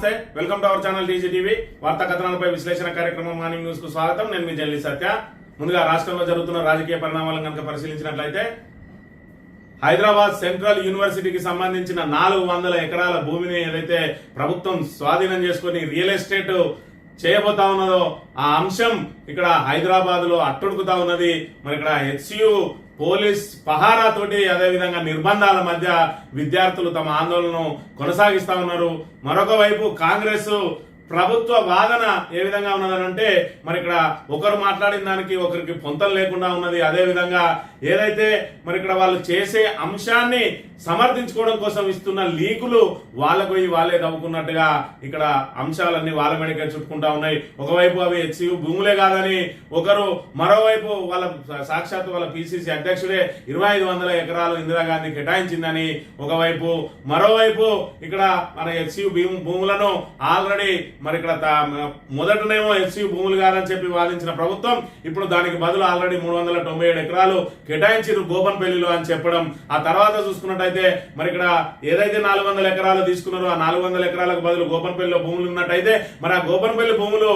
నమస్తే, welcome to our channel TGTV. వార్తా కథనాలపై విశ్లేషణ కార్యక్రమం మార్నింగ్ న్యూస్ కు స్వాగతం. నేను మీ జల్లి సత్య. ముందుగా రాష్ట్రంలో జరుగుతున్న రాజకీయ పరిణామాలను కనుక పరిశీలించినట్లయితే హైదరాబాద్ సెంట్రల్ యూనివర్సిటీకి సంబంధించిన 400 ఎకరాల భూమిని ఏదైతే ప్రభుత్వం స్వాధీనం చేసుకుని రియల్ ఎస్టేట్ చేయబోతా ఉన్నదో ఆ అంశం ఇక్కడ హైదరాబాద్ లో అట్టుడుకుతా ఉన్నది. మరి ఇక్కడ హెచ్యు పోలీస్ పహారా తోటి అదేవిధంగా నిర్బంధాల మధ్య విద్యార్థులు తమ ఆందోళనను కొనసాగిస్తా ఉన్నారు. మరొక వైపు కాంగ్రెస్ ప్రభుత్వ వాదన ఏ విధంగా ఉన్నదనంటే మరి ఇక్కడ ఒకరు మాట్లాడిన దానికి ఒకరికి పొంతం లేకుండా ఉన్నది. అదే విధంగా ఏదైతే మరి ఇక్కడ వాళ్ళు చేసే అంశాన్ని సమర్థించుకోవడం కోసం ఇస్తున్న లీకులు వాళ్ళకు వాళ్ళే తవ్వుకున్నట్టుగా ఇక్కడ అంశాలన్నీ వాళ్ళ మెడకే చుట్టుకుంటా ఉన్నాయి. ఒకవైపు అవి హెచ్యు భూములే కాదని ఒకరు, మరోవైపు వాళ్ళ సాక్షాత్ వాళ్ళ పిసిసి అధ్యక్షుడే 2500 ఎకరాలు ఇందిరాగాంధీ కేటాయించిందని ఒకవైపు, మరోవైపు ఇక్కడ మన హెచ్యు భూములను ఆల్రెడీ మరి ఇక్కడ మొదటనేమో హెచ్యు భూములు కాదని చెప్పి వాదించిన ప్రభుత్వం ఇప్పుడు దానికి బదులు ఆల్రెడీ 397 ఎకరాలు కేటాయించారు గోపన్పల్లిలో అని చెప్పడం. ఆ తర్వాత చూసుకున్నట్టయితే మరి ఇక్కడ ఏదైతే 400 ఎకరాలు తీసుకున్నారో ఆ 400 ఎకరాలకు బదులు గోపన్పల్లిలో భూములు ఉన్నట్టయితే మరి ఆ గోపన్పల్లి భూములు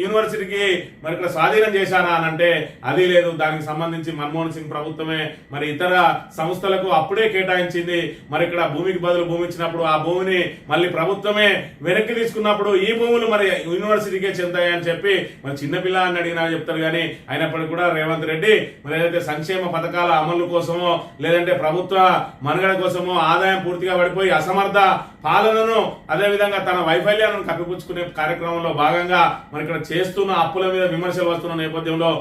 యూనివర్సిటీకి మరి ఇక్కడ స్వాధీనం చేశారా అని అంటే అది లేదు. దానికి సంబంధించి మన్మోహన్ సింగ్ ప్రభుత్వమే మరి ఇతర సంస్థలకు అప్పుడే కేటాయించింది. మరి ఇక్కడ భూమికి బదులు భూమి ఇచ్చినప్పుడు ఆ భూమిని మళ్ళీ ప్రభుత్వమే వెనక్కి తీసుకున్నప్పుడు ఈ భూములు మరి యూనివర్సిటీకే చెందాయని చెప్పి మరి చిన్నపిల్ల అని అడిగినా చెప్తారు. కానీ అయినప్పటికీ కూడా రేవంత్ రెడ్డి మరి ఏదైతే సంక్షేమ పథకాల అమలు కోసమో లేదంటే ప్రభుత్వ మనుగడ కోసమో ఆదాయం పూర్తిగా పడిపోయి అసమర్థ పాలనను అదేవిధంగా తన వైఫల్యాలను కప్పిపుచ్చుకునే కార్యక్రమంలో భాగంగా మరి ఇక్కడ చేస్తున్న అప్పుల మీద విమర్శలు వస్తున్న నేపథ్యంలో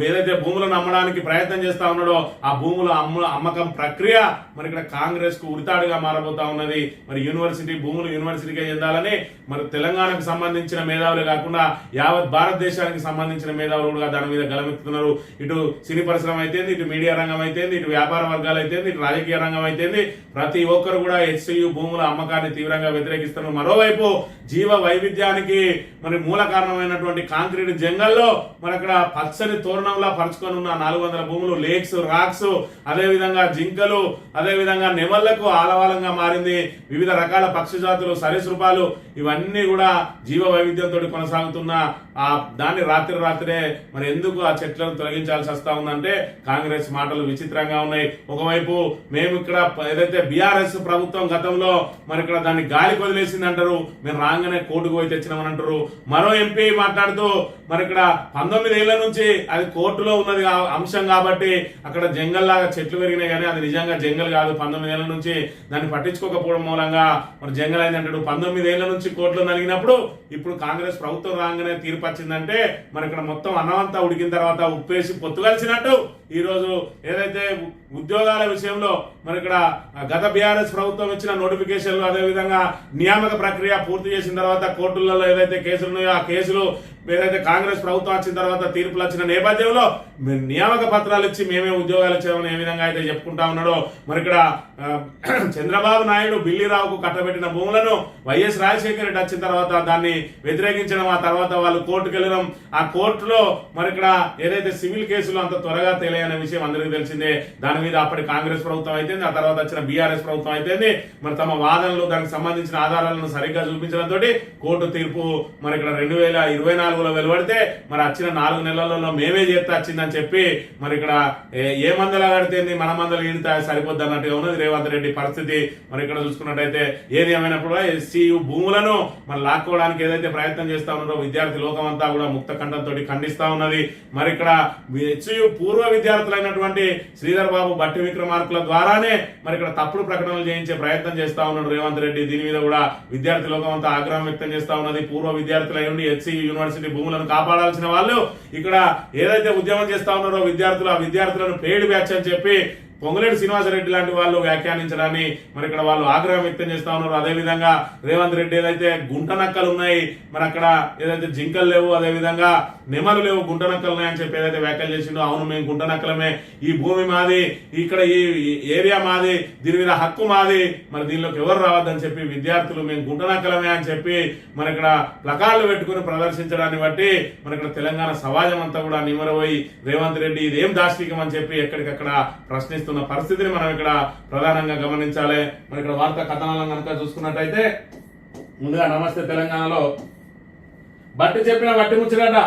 ఏదైతే భూములను అమ్మడానికి ప్రయత్నం చేస్తా ఉన్నాడో ఆ భూముల అమ్మకం ప్రక్రియ మరి ఇక్కడ కాంగ్రెస్ కు ఉరితాడుగా మారబోతా ఉన్నది. మరి యూనివర్సిటీ భూములు యూనివర్సిటీకే చెందాలని మరి తెలంగాణకు సంబంధించిన మేధావులే కాకుండా యావత్ భారతదేశానికి సంబంధించిన మేధావులు కూడా దాని మీద గలమెత్తుతున్నారు. ఇటు సినీ పరిశ్రమ అయితే, ఇటు మీడియా రంగం అయితే, ఇటు వ్యాపార వర్గాలు అయితే, ఇటు రాజకీయ రంగం అయితే ప్రతి ఒక్కరు కూడా హెచ్యు భూముల అమ్మకాన్ని తీవ్రంగా వ్యతిరేకిస్తున్నారు. మరోవైపు జీవ వైవిధ్యానికి మరి మూల కారణమైనటువంటి కాంక్రీట్ జంగల్లో మరి అక్కడ పచ్చని తోరణంలా పరుచుకొని ఉన్న 400 భూములు లేక్స్, రాక్స్, అదేవిధంగా జింకలు, అదేవిధంగా నెమళ్లకు ఆలవాలంగా మారింది. వివిధ రకాల పక్షి జాతులు, సరీసృపాలు ఇవన్నీ కూడా జీవ వైవిధ్యంతో కొనసాగుతున్న ఆ దాన్ని రాత్రే మరి ఎందుకు ఆ చెట్లను తొలగించాల్సి వస్తా ఉందంటే కాంగ్రెస్ మాటలు విచిత్రంగా ఉన్నాయి. ఒకవైపు మేము ఇక్కడ ఏదైతే బీఆర్ఎస్ ప్రభుత్వం గతంలో మరి ఇక్కడ దాన్ని గాలి వదిలేసింది అంటారు, మేము రాగానే కోర్టుకు పోయి తెచ్చినామని అంటారు. మరో ఎంపీ మాట్లాడుతూ మరి ఇక్కడ 19 ఏళ్ల నుంచి అది కోర్టులో ఉన్నది అంశం కాబట్టి అక్కడ జంగల్ లాగా చెట్లు పెరిగినాయి కానీ అది నిజంగా జంగల్ కాదు. 19 ఏళ్ల నుంచి దాన్ని పట్టించుకోకపోవడం మూలంగా మరి జంగల్ అయింది అంటాడు. 19 ఏళ్ల నుంచి కోర్టులో నలిగినప్పుడు ఇప్పుడు కాంగ్రెస్ ప్రభుత్వం రాగానే తీర్పు వచ్చిందంటే మరి ఇక్కడ మొత్తం అన్నమంతా ఉడికిన తర్వాత ఉప్పేసి పొత్తు కలిసినట్టు ఈ రోజు ఏదైతే ఉద్యోగాల విషయంలో మరి ఇక్కడ గత బీఆర్ఎస్ ప్రభుత్వం ఇచ్చిన నోటిఫికేషన్లు అదేవిధంగా నియామక ప్రక్రియ పూర్తి చేసిన తర్వాత కోర్టులలో ఏదైతే కేసులు ఉన్నాయో ఆ కేసులు ఏదైతే కాంగ్రెస్ ప్రభుత్వం వచ్చిన తర్వాత తీర్పులు వచ్చిన నేపథ్యంలో నియామక పత్రాలు ఇచ్చి మేమే ఉద్యోగాలు ఇచ్చామని ఏ విధంగా అయితే చెప్పుకుంటా ఉన్నాడో మరి ఇక్కడ చంద్రబాబు నాయుడు బిల్లిరావుకు కట్టబెట్టిన భూములను వైఎస్ రాజశేఖర రెడ్డి వచ్చిన తర్వాత దాన్ని వ్యతిరేకించడం, ఆ తర్వాత వాళ్ళు కోర్టుకు వెళ్ళడం, ఆ కోర్టులో మరి ఇక్కడ ఏదైతే సివిల్ కేసులు అంత త్వరగా తెలియని విషయం అందరికీ తెలిసిందే. దాని మీద అప్పటి కాంగ్రెస్ ప్రభుత్వం అయితే ఆ తర్వాత వచ్చిన బీఆర్ఎస్ ప్రభుత్వం అయితే మరి తమ వాదనలు దానికి సంబంధించిన ఆధారాలను సరిగ్గా చూపించడంతో కోర్టు తీర్పు మరి ఇక్కడ 2024లో వెలువడితే మరి వచ్చిన 4 నెలలలో మేమే చేస్తే వచ్చిందని చెప్పి మరి ఇక్కడ ఏ మందలా కడితేంది మన మందలు ఈడితే సరిపోద్ది అన్నట్టుగా ఉన్నది రేవంత్ రెడ్డి పరిస్థితి. మరి ఇక్కడ చూసుకున్నట్టయితే ఏది ఏమైనప్పుడు హెచ్యు భూములను మరి లాక్కోవడానికి ఏదైతే ప్రయత్నం చేస్తా ఉన్నారో విద్యార్థి లోకం అంతా కూడా ముక్త కంఠంతో ఖండిస్తా ఉన్నది. మరి ఇక్కడ హెచ్యు పూర్వ విద్యార్థులైనటువంటి శ్రీధర్ బాబు, బట్టి విక్రమార్కుల ద్వారానే మరి ఇక్కడ తప్పుడు ప్రకటనలు చేయించే ప్రయత్నం చేస్తా ఉన్నాడు రేవంత్ రెడ్డి. దీని మీద కూడా విద్యార్థి లోకం అంతా ఆగ్రహం వ్యక్తం చేస్తా ఉన్నది. పూర్వ విద్యార్థులై ఉండి హెచ్యు యూనివర్సిటీ భూములను కాపాడాల్సిన వాళ్ళు ఇక్కడ ఏదైతే ఉద్యమం చేస్తా ఉన్నారో విద్యార్థులు, ఆ విద్యార్థులను పెయిడ్ బ్యాచ్ అని చెప్పి పొంగులేటి శ్రీనివాసరెడ్డి లాంటి వాళ్ళు వ్యాఖ్యానించడాన్ని మరి ఇక్కడ వాళ్ళు ఆగ్రహం వ్యక్తం చేస్తా ఉన్నారు. అదేవిధంగా రేవంత్ రెడ్డి ఏదైతే గుంట నక్కలు ఉన్నాయి మరి అక్కడ ఏదైతే జింకలు లేవు, అదేవిధంగా నెమలు లేవు, గుంట నక్కలు ఉన్నాయని చెప్పి ఏదైతే వ్యాఖ్యలు చేసిండో అవును మేము గుంట నక్కలమే, ఈ భూమి మాది, ఇక్కడ ఈ ఏరియా మాది, దీని మీద హక్కు మాది, మరి దీనిలోకి ఎవరు రావద్దని చెప్పి విద్యార్థులు మేము గుంట నక్కలమే అని చెప్పి మరి ఇక్కడ ప్లకార్డులు పెట్టుకుని ప్రదర్శించడాన్ని బట్టి మరి ఇక్కడ తెలంగాణ సమాజం అంతా కూడా నిమరపోయి రేవంత్ రెడ్డి ఇదేం దాష్టికం అని చెప్పి ఎక్కడికక్కడ ప్రశ్నిస్తున్న పరిస్థితిని మనం ఇక్కడ ప్రధానంగా గమనించాలి. మరి ఇక్కడ వార్తా కథనాలను కనుక చూసుకున్నట్టయితే ముందుగా నమస్తే తెలంగాణలో బట్టి చెప్పిన బట్టి ముచ్చట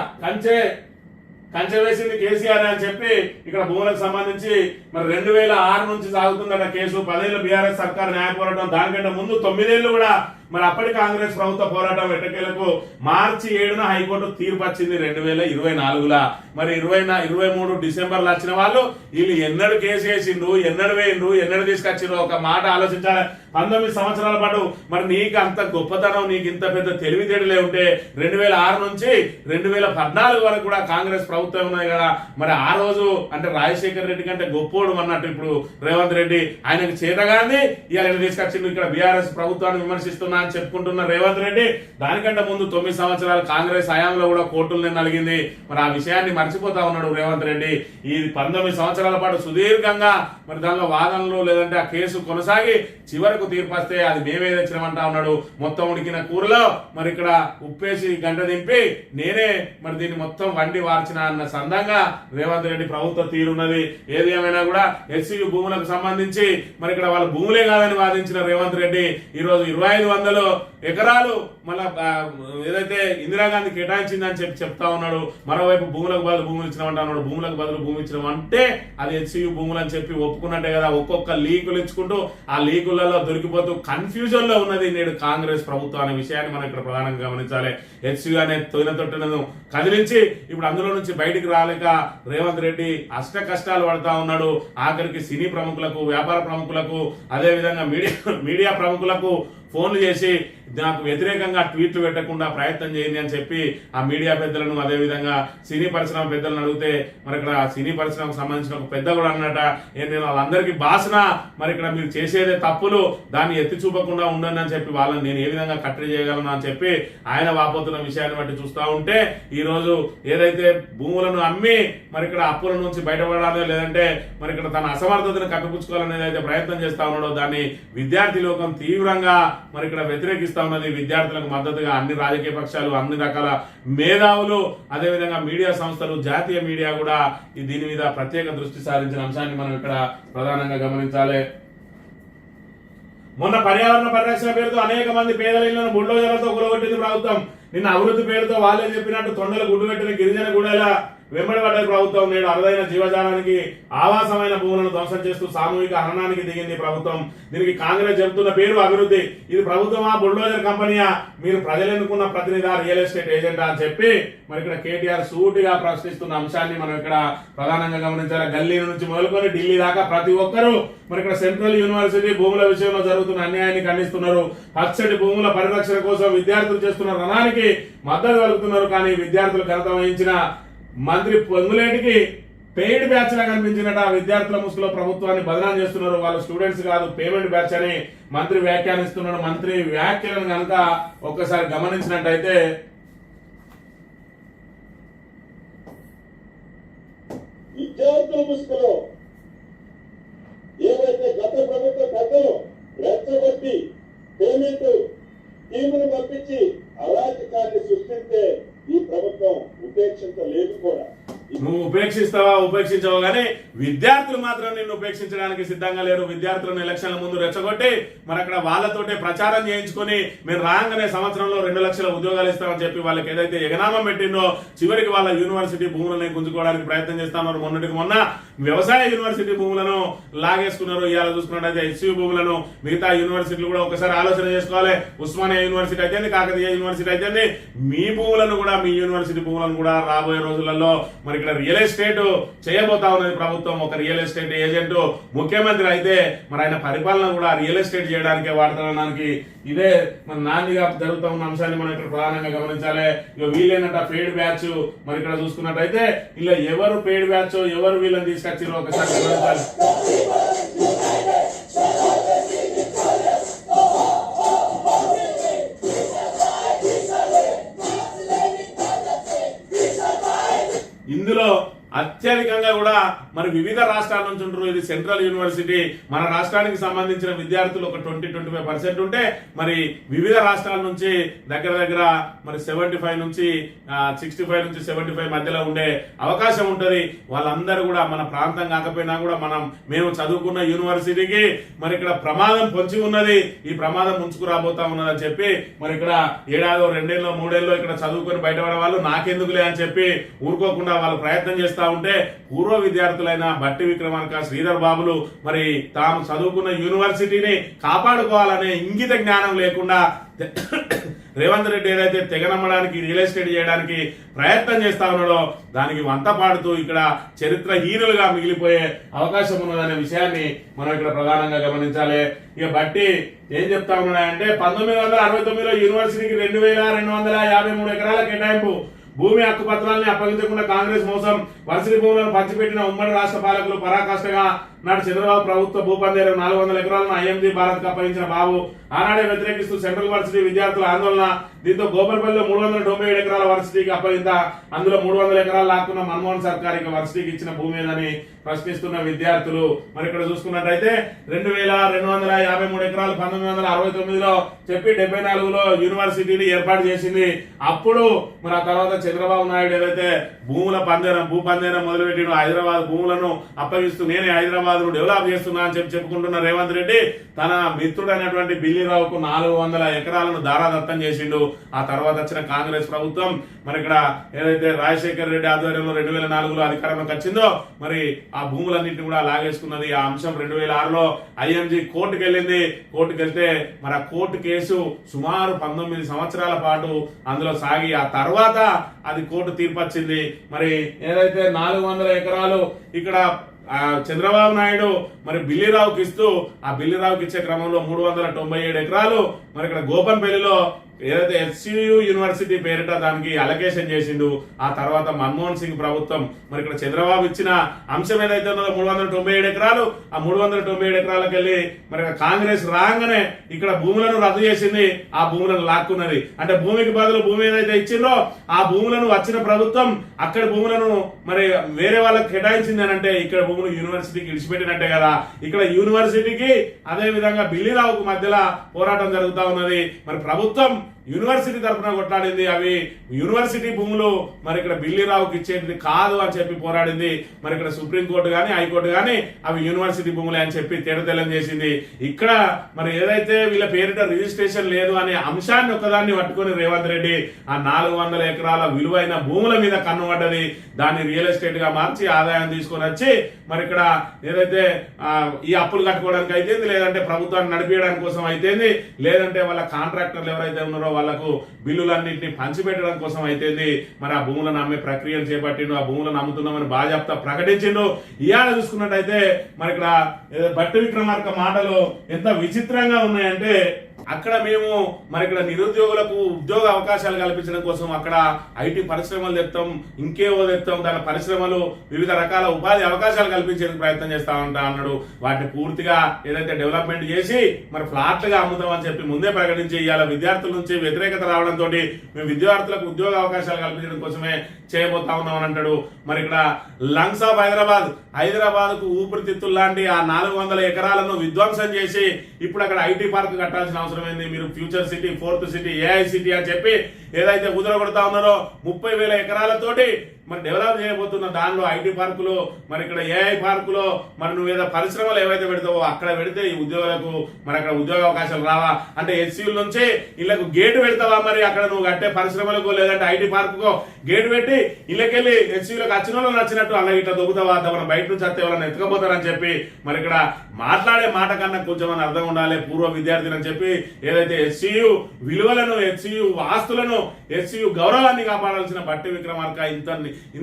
కంచె వేసింది కేసీఆర్ అని చెప్పి ఇక్కడ భూములకు సంబంధించి మరి 2006 నుంచి సాగుతుందన్న కేసు 10 ఏళ్ళు బీఆర్ఎస్ సర్కార్ న్యాయ పోరాటం దానికంటే ముందు 9 ఏళ్ళు కూడా మరి అప్పటి కాంగ్రెస్ ప్రభుత్వ పోరాటం ఎట్టకేలకు మార్చి 7న హైకోర్టు తీర్పు వచ్చింది 2024లా మరి 23 డిసెంబర్లో వచ్చిన వాళ్ళు వీళ్ళు ఎన్నడు కేసు వేసిండ్రు ఎన్నడు వేయిండ్రు ఎన్నడు తీసుకొచ్చిండ్రు ఒక మాట ఆలోచించాలి 19 సంవత్సరాల పాటు మరి నీకు అంత గొప్పతనం నీకు ఇంత పెద్ద తెలివితేటలే ఉంటే 2006 నుంచి 2014 వరకు కూడా కాంగ్రెస్ ప్రభుత్వం ఉన్నది కదా మరి ఆ రోజు అంటే రాజశేఖర్ రెడ్డి కంటే గొప్పోడు అన్నట్టు ఇప్పుడు రేవంత్ రెడ్డి ఆయనకు చేతగాంది ఇవాళ తీసుకొచ్చిండు ఇక్కడ బీఆర్ఎస్ ప్రభుత్వాన్ని విమర్శిస్తున్నా అని చెప్పుకుంటున్న రేవంత్ రెడ్డి దానికంటే ముందు 9 సంవత్సరాలు కాంగ్రెస్ హయాంలో కూడా కోర్టులు నలిగింది మరి ఆ విషయాన్ని మర్చిపోతా ఉన్నాడు రేవంత్ రెడ్డి ఈ 19 సంవత్సరాల పాటు సుదీర్ఘంగా మరి దానిలో వాదనలు లేదంటే ఆ కేసు కొనసాగి చివరకు తీర్పు వస్తే అది మేమే తెచ్చినామంటా ఉన్నాడు మొత్తం ఉడికిన కూరలో మరి ఇక్కడ ఉప్పేసి గంట దింపి నేనే మరి దీన్ని మొత్తం వండి వార్చిన అన్న సందంగా రేవంత్ రెడ్డి ప్రభుత్వ తీరున్నది ఏది ఏమైనా కూడా ఎస్సీ భూములకు సంబంధించి మరి ఇక్కడ వాళ్ళ భూములే కాదని వాదించిన రేవంత్ రెడ్డి ఈ రోజు 2500 ఎకరాలు మళ్ళా ఏదైతే ఇందిరాగాంధీ కేటాయించిందని చెప్తా ఉన్నాడు మరోవైపు భూములకు బదులు భూములు ఇచ్చినామంటా ఉన్నాడు భూములకు బదులు భూమి ఇచ్చినాం అంటే అది హెచ్సియు భూములు అని చెప్పి ఒప్పుకున్నట్టే కదా ఒక్కొక్క లీకులు ఇచ్చుకుంటూ ఆ లీకులలో దొరికిపోతూ కన్ఫ్యూజన్ లో ఉన్నది నేడు కాంగ్రెస్ ప్రభుత్వం అనే విషయాన్ని మనం ఇక్కడ ప్రధానంగా గమనించాలి హెచ్సియు అనే తొలిన తొట్టెలను కదిలించి ఇప్పుడు అందులో నుంచి బయటికి రాలేక రేవంత్ రెడ్డి అష్ట కష్టాలు పడతా ఉన్నాడు ఆఖరికి సినీ ప్రముఖులకు వ్యాపార ప్రముఖులకు అదే విధంగా మీడియా ప్రముఖులకు ఫోన్లు చేసి నాకు వ్యతిరేకంగా ట్వీట్లు పెట్టకుండా ప్రయత్నం చేయండి అని చెప్పి ఆ మీడియా పెద్దలను అదే విధంగా సినీ పరిశ్రమ పెద్దలను అడిగితే మరి ఇక్కడ సినీ పరిశ్రమకు సంబంధించిన ఒక పెద్ద కూడా అన్నట నేను వాళ్ళందరికీ బాసన మరి ఇక్కడ మీరు చేసేదే తప్పులు దాన్ని ఎత్తి చూపకుండా ఉండండి అని చెప్పి వాళ్ళని నేను ఏ విధంగా కట్టడి చేయగలను అని చెప్పి ఆయన వాపోతున్న విషయాన్ని బట్టి చూస్తూ ఉంటే ఈ రోజు ఏదైతే భూములను అమ్మి మరి ఇక్కడ అప్పుల నుంచి బయటపడాలి లేదంటే మరి ఇక్కడ తన అసమర్థతను కప్పిపుచ్చుకోవాలనేది అయితే ప్రయత్నం చేస్తా ఉన్నాడో దాన్ని విద్యార్థి లోకం తీవ్రంగా మరి ఇక్కడ వ్యతిరేకిస్తా ఉన్నది విద్యార్థులకు మద్దతుగా అన్ని రాజకీయ పక్షాలు అన్ని రకాల మేధావులు అదేవిధంగా మీడియా సంస్థలు జాతీయ మీడియా కూడా దీని మీద ప్రత్యేక దృష్టి సారించిన అంశాన్ని మనం ఇక్కడ ప్రధానంగా గమనించాలి మొన్న పర్యావరణ పరిరక్షణ పేరుతో అనేక మంది పేదల ఇళ్లను బుల్డోజర్లతో కూలగొట్టింది ప్రభుత్వం నిన్న అభివృద్ధి పేరుతో వాళ్ళే చెప్పినట్టు తొండలు గుడ్డు పెట్టిన గిరిజన గూడెల వెంబడిపడ్డ ప్రభుత్వం నేడు అరుదైన జీవజాలానికి ఆవాసమైన భూములను ధ్వంసం చేస్తూ సామూహిక హననానికి దిగింది ప్రభుత్వం దీనికి కాంగ్రెస్ చెబుతున్న పేరు అభివృద్ధి ఇది ప్రభుత్వమా బుల్డోజర్ కంపెనీయా మీరు ప్రజలు ఎన్నుకున్న ప్రతినిధి రియల్ ఎస్టేట్ ఏజెంటా అని చెప్పి మరి ఇక్కడ కేటీఆర్ సూటిగా ప్రశ్నిస్తున్న అంశాన్ని మనం ఇక్కడ ప్రధానంగా గమనించాలి గల్లీ నుంచి మొదలుకొని ఢిల్లీ దాకా ప్రతి ఒక్కరూ మరి ఇక్కడ సెంట్రల్ యూనివర్సిటీ భూముల విషయంలో జరుగుతున్న అన్యాయాన్ని ఖండిస్తున్నారు పచ్చటి భూముల పరిరక్షణ కోసం విద్యార్థులు చేస్తున్న రణానికి మద్దతు కలుగుతున్నారు కానీ విద్యార్థులు ఘనత వహించిన మంత్రి పొంగులేటికి పెయిడ్ బ్యాచ్ లా కనిపించినట్టు ఆ విద్యార్థుల ముసుగులో ప్రభుత్వాన్ని బదనాం చేస్తున్నారు వాళ్ళు స్టూడెంట్స్ కాదు పేమెంట్ బ్యాచ్ అని మంత్రి వ్యాఖ్యానిస్తున్నాడు మంత్రి వ్యాఖ్యలను కనుక ఒక్కసారి గమనించినట్టయితే విద్యార్థుల ముసుగులో ఏవైతే గత ప్రభుత్వ పెద్దలు రెచ్చగొట్టి పేమెంట్ టీమును పంపించి అరాచకాన్ని సృష్టిస్తే ఈ ప్రభుత్వం ఉపేక్షించలేదు కూడా నువ్వు ఉపేక్షిస్తావా ఉపేక్షించవు కానీ విద్యార్థులు మాత్రం నిన్ను ఉపేక్షించడానికి సిద్ధంగా లేరు విద్యార్థులను ఎలక్షన్ల ముందు రెచ్చగొట్టి మరి అక్కడ వాళ్ళతోటే ప్రచారం చేయించుకొని మీరు రాగానే సంవత్సరంలో 2 లక్షల ఉద్యోగాలు ఇస్తామని చెప్పి వాళ్ళకి ఏదైతే ఎగనామం పెట్టిందో చివరికి వాళ్ళ యూనివర్సిటీ భూములను గుంజుకోవడానికి ప్రయత్నం చేస్తున్నారు మొన్నటికి మొన్న వ్యవసాయ యూనివర్సిటీ భూములను లాగేసుకున్నారు ఇవాళ చూసుకున్నట్టయితే హెచ్సియు భూములను మిగతా యూనివర్సిటీలు కూడా ఒకసారి ఆలోచన చేసుకోవాలి ఉస్మానియా యూనివర్సిటీ అయితే కాకతీయ యూనివర్సిటీ అయితే మీ భూములను కూడా మీ యూనివర్సిటీ భూములను కూడా రాబోయే రోజులలో మరి ఇక్కడ రియల్ ఎస్టేట్ చేయబోతా ఉన్నది ప్రభుత్వం ఒక రియల్ ఎస్టేట్ ఏజెంట్ ముఖ్యమంత్రి అయితే మరి ఆయన పరిపాలన కూడా రియల్ ఎస్టేట్ చేయడానికే వాడుతానికి ఇదే మన నాందిగా జరుగుతూ ఉన్న అంశాన్ని మనం ఇక్కడ ప్రధానంగా గమనించాలి ఇక వీళ్ళేనట పెయిడ్ బ్యాచ్ మరి ఇక్కడ చూసుకున్నట్టయితే ఇలా ఎవరు పెయిడ్ బ్యాచ్ ఎవరు వీళ్ళని తీసుకొచ్చారో ఒకసారి గమనించాలి ఇందులో అత్యధికంగా కూడా మరి వివిధ రాష్ట్రాల నుంచి ఉంటారు. ఇది సెంట్రల్ యూనివర్సిటీ. మన రాష్ట్రానికి సంబంధించిన విద్యార్థులు ఒక 20-25% ఉంటే మరి వివిధ రాష్ట్రాల నుంచి దగ్గర దగ్గర మరి 75 నుంచి 65 నుంచి 75 మధ్యలో ఉండే అవకాశం ఉంటది. వాళ్ళందరూ కూడా మన ప్రాంతం కాకపోయినా కూడా మేము చదువుకున్న యూనివర్సిటీకి మరి ఇక్కడ ప్రమాదం పొంచి ఉన్నది, ఈ ప్రమాదం ముంచుకు రాబోతా ఉన్నదని చెప్పి మరి ఇక్కడ ఏడాదో 2 ఏళ్ళో 3 ఏళ్ళో ఇక్కడ చదువుకొని బయటపడే వాళ్ళు నాకెందుకులే అని చెప్పి ఊరుకోకుండా వాళ్ళు ప్రయత్నం చేస్తా ఉంటే పూర్వ విద్యార్థులైన బట్టి విక్రమార్క, శ్రీధర్ బాబులు మరి తాము చదువుకున్న యూనివర్సిటీని కాపాడుకోవాలనే ఇంగిత జ్ఞానం లేకుండా రేవంత్ రెడ్డి ఏదైతే తెగనమ్మడానికి, రియల్ ఎస్టేట్ చేయడానికి ప్రయత్నం చేస్తా ఉన్నాడో దానికి వంత పాడుతూ ఇక్కడ చరిత్రహీనులుగా మిగిలిపోయే అవకాశం ఉన్నదనే విషయాన్ని మనం ఇక్కడ ప్రధానంగా గమనించాలి. ఇక బట్టి ఏం చెప్తా ఉన్నాడంటే 1969లో యూనివర్సిటీకి 2253 ఎకరాల కేటాయింపు, భూమి హక్కు పత్రాలని అప్పగించకుండా కాంగ్రెస్ మోసం, వర్సిటీ భూములను పంచిపెట్టిన ఉమ్మడి రాష్ట్ర పాలకులు పరాకాష్ఠగా నాడు చంద్రబాబు ప్రభుత్వ భూపందేరం 400 ఎకరాలను ఐఎంజీ భారత్ కు అప్పగించిన బాబు ఆనాడే వ్యతిరేకిస్తూ సెంట్రల్ వర్సిటీ విద్యార్థుల ఆందోళన. దీంతో గోపల్పల్లిలో 397 ఎకరాల వర్సిటీకి అప్పగింత, అందులో 300 ఎకరాలు లాక్కున్న మన్మోహన్ సర్కార్ ఇక వర్సిటీకి ఇచ్చిన భూమి ఏదని ప్రశ్నిస్తున్న విద్యార్థులు. మరి ఇక్కడ చూసుకున్నట్టయితే 2253 ఎకరాలు 1969లో చెప్పి 74లో యూనివర్సిటీని ఏర్పాటు చేసింది. అప్పుడు మరి ఆ తర్వాత చంద్రబాబు నాయుడు ఏదైతే భూ పందేరం మొదలుపెట్టిన హైదరాబాద్ భూములను అప్పగిస్తూ నేనే హైదరాబాద్ డెవలప్ చేస్తున్నా అని చెప్పుకుంటున్న రేవంత్ రెడ్డి తన మిత్రుడైనటువంటి బిల్లీరావుకు 400 ఎకరాలను దారాదత్తం చేసిండు. ఆ తర్వాత వచ్చిన కాంగ్రెస్ ప్రభుత్వం మరి ఇక్కడ ఏదైతే రాజశేఖర్ రెడ్డి ఆధ్వర్యంలో 2004లో అధికారంలోకి వచ్చిందో మరి ఆ భూములన్నింటినీ కూడా లాగేసుకున్నది. ఆ అంశం 2006లో ఐఎంజీ కోర్టుకు వెళ్ళింది. కోర్టుకు వెళ్తే మరి ఆ కోర్టు కేసు సుమారు 19 సంవత్సరాల పాటు అందులో సాగి ఆ తర్వాత అది కోర్టు తీర్పు వచ్చింది. మరి ఏదైతే 400 ఎకరాలు ఇక్కడ చంద్రబాబు నాయుడు మరి బిల్లీరావుకి ఇస్తూ ఆ బిల్లీరావుకి ఇచ్చే క్రమంలో 397 ఎకరాలు మరి ఇక్కడ గోపన్పల్లిలో ఏదైతే హెచ్సియు యూనివర్సిటీ పేరిట దానికి అలొకేషన్ చేసిండు. ఆ తర్వాత మన్మోహన్ సింగ్ ప్రభుత్వం మరి ఇక్కడ చంద్రబాబు ఇచ్చిన అంశం ఏదైతే ఉన్నదో 397 ఎకరాలు, ఆ 397 ఎకరాలకు వెళ్ళి మరి కాంగ్రెస్ రాగానే ఇక్కడ భూములను రద్దు చేసింది, ఆ భూములను లాక్కున్నది. అంటే భూమికి బదులు భూమి ఏదైతే ఇచ్చిందో ఆ భూములను వచ్చిన ప్రభుత్వం అక్కడ భూములను మరి వేరే వాళ్ళకి కేటాయించింది అని అంటే ఇక్కడ భూములు యూనివర్సిటీకి ఇడిచిపెట్టినట్టే కదా. ఇక్కడ యూనివర్సిటీకి అదే విధంగా బిల్లీరావుకు మధ్యలో పోరాటం జరుగుతా ఉన్నది. మరి ప్రభుత్వం యూనివర్సిటీ తరఫున కొట్లాడింది, అవి యూనివర్సిటీ భూములు మరి ఇక్కడ బిల్లీరావుకి ఇచ్చేది కాదు అని చెప్పి పోరాడింది. మరి ఇక్కడ సుప్రీంకోర్టు గానీ హైకోర్టు గానీ అవి యూనివర్సిటీ భూములే అని చెప్పి తేడతెల్లం చేసింది. ఇక్కడ మరి ఏదైతే వీళ్ళ పేరిట రిజిస్ట్రేషన్ లేదు అనే అంశాన్ని ఒక్కదాన్ని పట్టుకుని రేవంత్ రెడ్డి ఆ 400 ఎకరాల విలువైన భూముల మీద కన్నుపడ్డది. దాన్ని రియల్ ఎస్టేట్ గా మార్చి ఆదాయం తీసుకొని వచ్చి మరి ఇక్కడ ఏదైతే ఈ అప్పులు కట్టుకోవడానికి అయితేంది, లేదంటే ప్రభుత్వాన్ని నడిపించడానికి కోసం అయితేంది, లేదంటే వాళ్ళ కాంట్రాక్టర్లు ఎవరైతే ఉన్నారో వాళ్లకు బిల్లులన్నింటినీ పంచిపెట్టడం కోసం అయితేంది మరి ఆ భూములను అమ్మే ప్రక్రియను చేపట్టిండు. ఆ భూములను అమ్ముతున్నామని బాజాప్తా ప్రకటించిండు. ఇవాళ చూసుకున్నట్టయితే మరి ఇక్కడ బట్టి విక్రమార్క మాటలు ఎంత విచిత్రంగా ఉన్నాయంటే అక్కడ మేము మరి ఇక్కడ నిరుద్యోగులకు ఉద్యోగ అవకాశాలు కల్పించడం కోసం అక్కడ ఐటీ పరిశ్రమలు తెస్తాం, ఇంకేవో తెస్తాం, దాని పరిశ్రమలు వివిధ రకాల ఉపాధి అవకాశాలు కల్పించేందుకు ప్రయత్నం చేస్తా ఉంటా అన్నాడు. వాటిని పూర్తిగా ఏదైతే డెవలప్మెంట్ చేసి మరి ఫ్లాట్లుగా అమ్ముతామని చెప్పి ముందే ప్రకటించి ఇవాళ విద్యార్థుల నుంచి వ్యతిరేకత రావడంతో మేము విద్యార్థులకు ఉద్యోగ అవకాశాలు కల్పించడం కోసమే చేయబోతా ఉన్నాం అని అంటాడు. మరి ఇక్కడ లంగ్స్ ఆఫ్ హైదరాబాద్ కు ఊపిరితిత్తులు లాంటి ఆ 400 ఎకరాలను విధ్వంసం చేసి ఇప్పుడు అక్కడ ఐటీ పార్క్ కట్టాల్సిన అవసరం ఏంది? మీరు future city, 4th city, AI city అని చెప్పి ఏదైతే కుదరగొడతా ఉన్నారో 30,000 ఎకరాలతోటి మరి డెవలప్ చేయబోతున్న దానిలో ఐటీ పార్కులు మరి ఇక్కడ ఏఐ పార్కులో మరి నువ్వు ఏదో పరిశ్రమలు ఏవైతే పెడతావో అక్కడ పెడితే ఈ ఉద్యోగులకు మరి అక్కడ ఉద్యోగ అవకాశాలు రావా? అంటే హెచ్సియుల నుంచి ఇళ్లకు గేటు పెడతావా? మరి అక్కడ నువ్వు కట్టే పరిశ్రమలకు లేదంటే ఐటీ పార్కుకో గేటు పెట్టి ఇళ్ళకెళ్ళి హెచ్సియులకు వచ్చిన వాళ్ళు నచ్చినట్టు అలా ఇట్లా దొబ్బుతావా? మనం బయట నుంచి వస్తే ఎవరైనా ఎత్తుకపోతారని చెప్పి మరి ఇక్కడ మాట్లాడే మాట కన్నా కొంచెం అని అర్థం ఉండాలి. పూర్వ విద్యార్థిని అని చెప్పి ఏదైతే హెచ్సియు విలువలను, హెచ్సియు ఆస్తులను, హెచ్సియు గౌరవాన్ని కాపాడాల్సిన బట్టి విక్రమార్క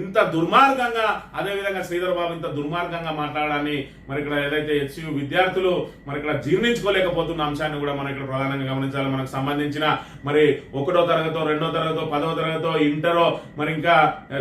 ఇంత దుర్మార్గంగా, అదే విధంగా శ్రీధర్ బాబు ఇంత దుర్మార్గంగా మాట్లాడాలని మరి ఇక్కడ ఏదైతే హెచ్సియు విద్యార్థులు మరి ఇక్కడ జీర్ణించుకోలేకపోతున్న అంశాన్ని కూడా మనం ఇక్కడ ప్రధానంగా గమనించాలి. మనకు సంబంధించిన మరి 1వ తరగతో, 2వ తరగతో, 10వ తరగతో, ఇంటరో మరి ఇంకా